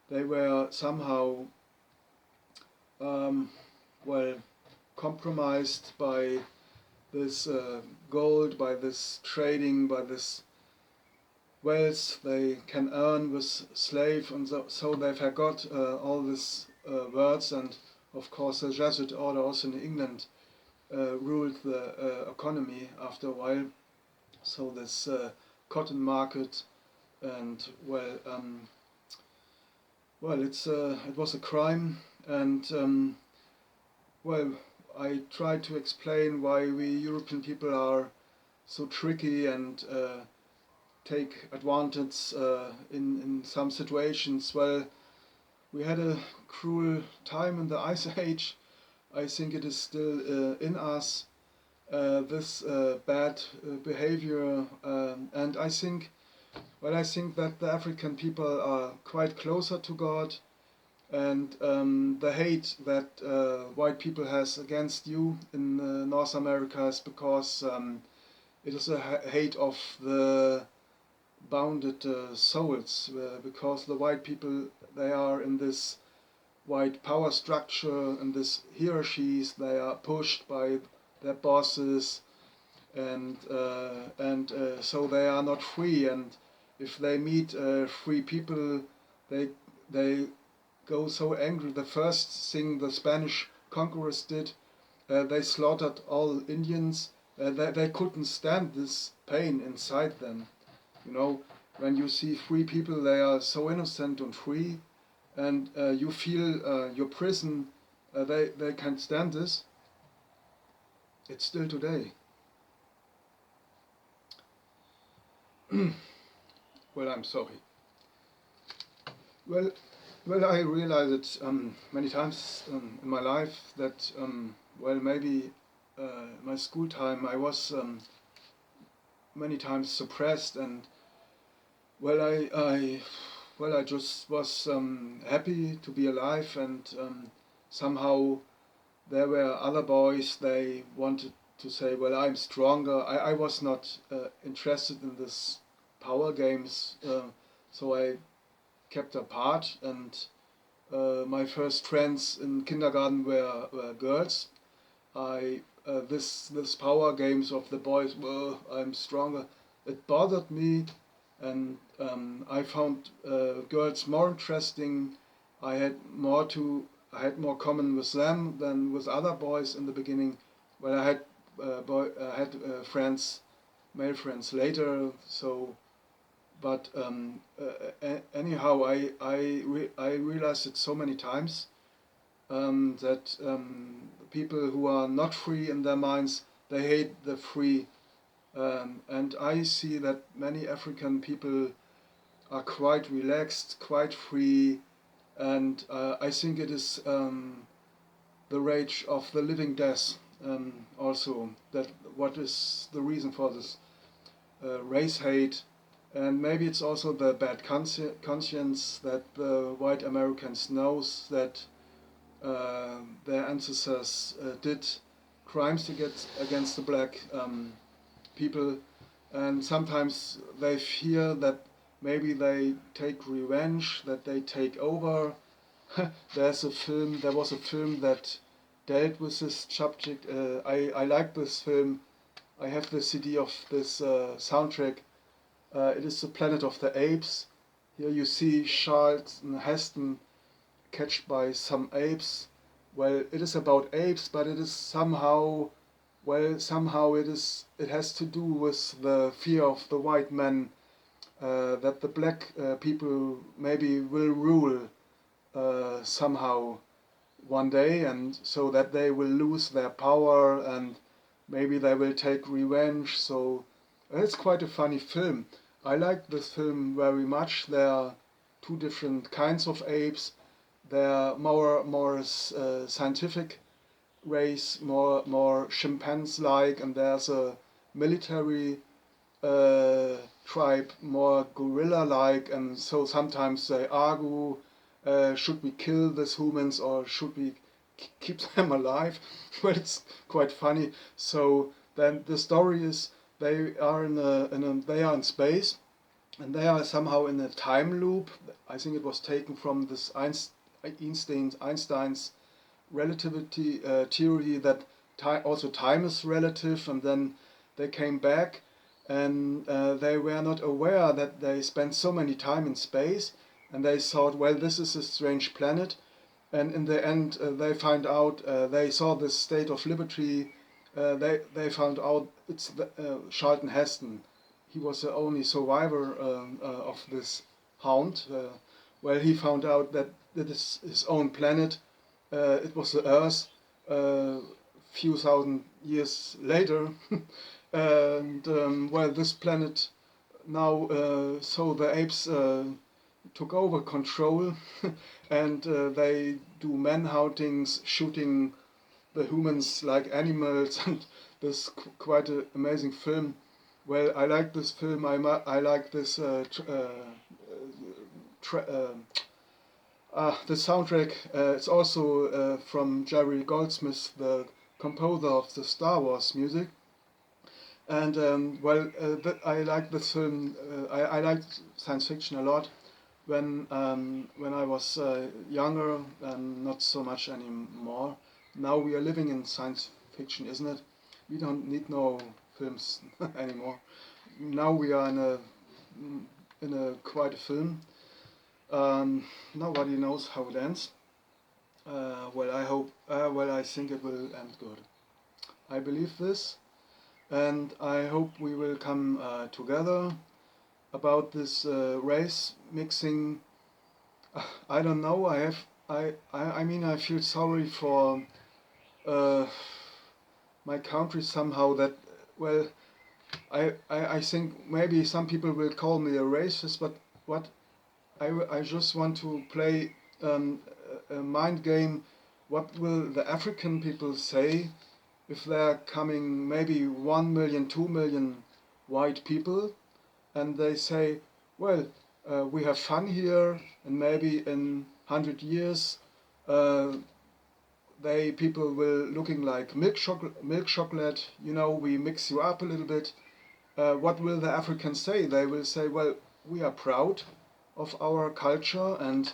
S1: they were somehow well, compromised by this gold, by this trading, by this wealth they can earn with slave, and so they forgot all these words. And of course the Jesuit order also in England ruled the economy after a while. So this cotton market, and well, it was a crime. And well, I tried to explain why we European people are so tricky and take advantage in some situations. Well, we had a cruel time in the Ice Age. I think it is still in us, this bad behavior, and I think that the African people are quite closer to God, and the hate that white people has against you in North America is because it is a hate of the bounded souls, because the white people, they are in this white power structure and this hierarchies. They are pushed by their bosses, and so they are not free. And if they meet free people, they go so angry. The first thing the Spanish conquerors did, they slaughtered all Indians. They couldn't stand this pain inside them. You know, when you see free people, they are so innocent and free, and you feel your prison, they can't stand this. It's still today. Well, I'm sorry. Well, I realized it many times in my life that, well, maybe my school time I was many times suppressed, and well, I just was happy to be alive, and somehow there were other boys, they wanted to say, well, I'm stronger. I was not interested in this power games, so I kept apart, and my first friends in kindergarten were girls. This power games of the boys, well, I'm stronger, it bothered me, and I found girls more interesting. I had more common with them than with other boys in the beginning. Well, I had friends, male friends later. So, but anyhow, I realized it so many times that people who are not free in their minds, they hate the free. And I see that many African people are quite relaxed, quite free, and I think it is the rage of the living death also, that what is the reason for this race hate. And maybe it's also the bad conscience that the white Americans knows that their ancestors did crimes against the black people, and sometimes they fear that maybe they take revenge, that they take over. There was a film that dealt with this subject. I like this film. I have the CD of this soundtrack. It is the Planet of the Apes. Here you see Charlton Heston catched by some apes. Well, it is about apes, but it is somehow, well, somehow it has to do with the fear of the white man, that the black people maybe will rule somehow one day, and so that they will lose their power and maybe they will take revenge. So it's quite a funny film. I like this film very much. There are two different kinds of apes. They are more scientific race, more chimpanzee-like, and there's a military tribe, more gorilla-like, and so sometimes they argue, should we kill these humans or should we keep them alive? Well, it's quite funny. So then the story is they are they are in space, and they are somehow in a time loop. I think it was taken from this Einstein's relativity theory, that also time is relative, and then they came back, and they were not aware that they spent so many time in space, and they thought, well, this is a strange planet, and in the end they find out, they saw this State of Liberty, they found out it's Charlton Heston. He was the only survivor of this hound. Well, he found out that it is his own planet. It was the Earth, few thousand years later, and well, this planet now, so the apes took over control, and they do manhuntings, shooting the humans like animals, and this quite an amazing film. Well, I like this film. I like this the soundtrack. It's also from Jerry Goldsmith, the composer of the Star Wars music. And well, I like this film. I like science fiction a lot. When I was younger, and not so much anymore. Now we are living in science fiction, isn't it? We don't need no films anymore. Now we are in a quite a film. Nobody knows how it ends. Well, I hope. Well, I think it will end good. I believe this, and I hope we will come together about this race mixing. I don't know. I mean, I feel sorry for my country somehow. That, well, I think maybe some people will call me a racist, but what I just want to play a mind game. What will the African people say if there are coming maybe 1 million, 2 million white people, and they say, well, we have fun here, and maybe in 100 years people will looking like milk chocolate, you know, we mix you up a little bit. What will the Africans say? They will say, well, we are proud of our culture, and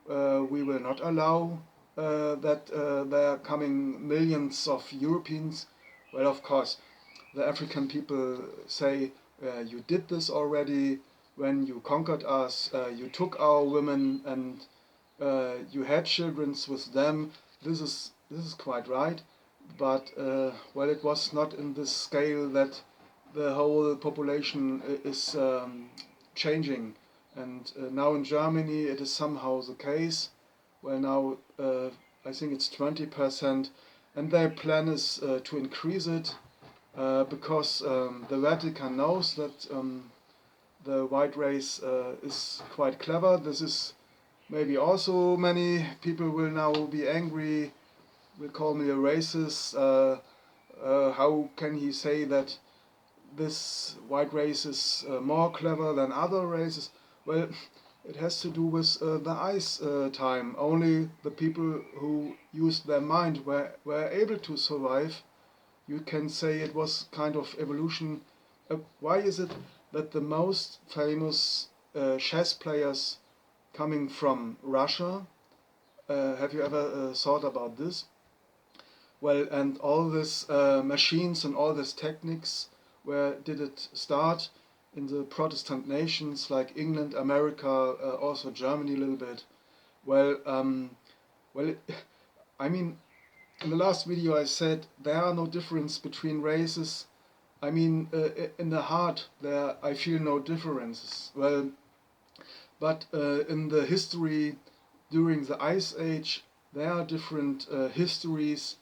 S1: we will not allow that there are coming millions of Europeans. Well, of course, the African people say, you did this already when you conquered us, you took our women, and you had children with them. This is quite right, but well, it was not in this scale that the whole population is changing. And now in Germany it is somehow the case. Well, now I think it's 20%, and their plan is to increase it because the Vatican knows that the white race is quite clever. This is maybe also many people will now be angry, will call me a racist. How can he say that this white race is more clever than other races? Well, it has to do with the ice time. Only the people who used their mind were able to survive. You can say it was kind of evolution. Why is it that the most famous chess players coming from Russia? Have you ever thought about this? Well, and all these machines and all these techniques, where did it start? In the Protestant nations like England, America, also Germany a little bit. Well, well, I mean, in the last video I said there are no difference between races. I mean, in the heart there I feel no differences. Well, but in the history during the Ice Age there are different histories,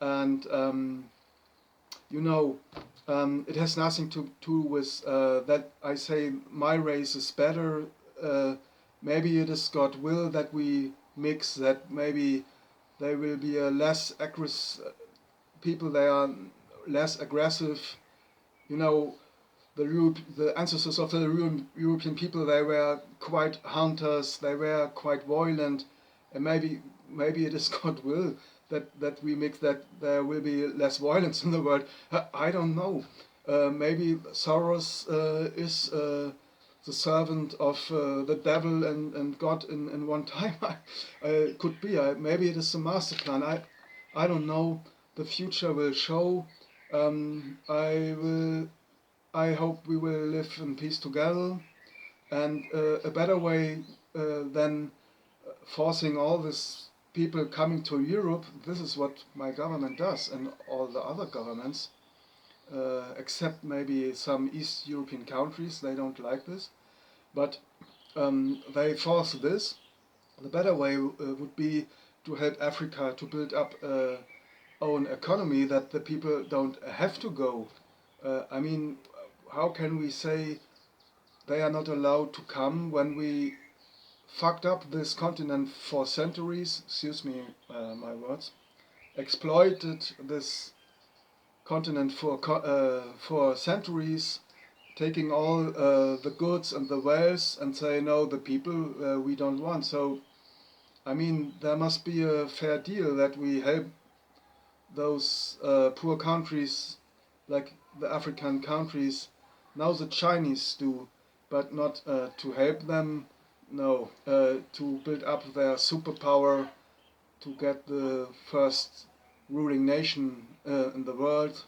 S1: and you know, it has nothing to do with that I say my race is better. Maybe it is God will that we mix, that maybe there will be a less aggressive people, they are less aggressive. You know, the ancestors of the European people, they were quite hunters, they were quite violent, and maybe it is God will that we make that there will be less violence in the world. I don't know. Maybe Soros is the servant of the devil and God in one time. Could be. Maybe it is a master plan. I don't know. The future will show. I hope we will live in peace together, and a better way than forcing all these people coming to Europe. This is what my government does, and all the other governments, except maybe some East European countries, they don't like this, but they force this. The better way would be to help Africa to build up own economy, that the people don't have to go. I mean, how can we say they are not allowed to come when we fucked up this continent for centuries? Excuse me, my words. Exploited this continent for centuries, taking all the goods and the wealth, and say no, the people we don't want. So I mean, there must be a fair deal that we help those poor countries, like the African countries. Now the Chinese do, but not to help them. No, to build up their superpower, to get the first ruling nation in the world.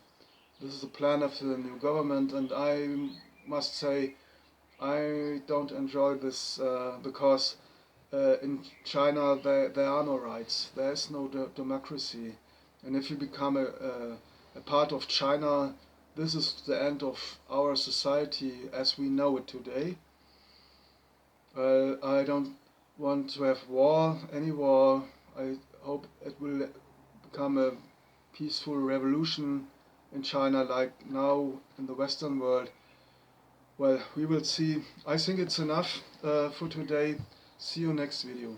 S1: This is the plan of the new government, and I must say I don't enjoy this because in China there are no rights, there is no democracy, and if you become a part of China, this is the end of our society as we know it today. I don't want to have war, any war. I hope it will become a peaceful revolution in China like now in the Western world. Well, we will see. I think it's enough for today. See you next video.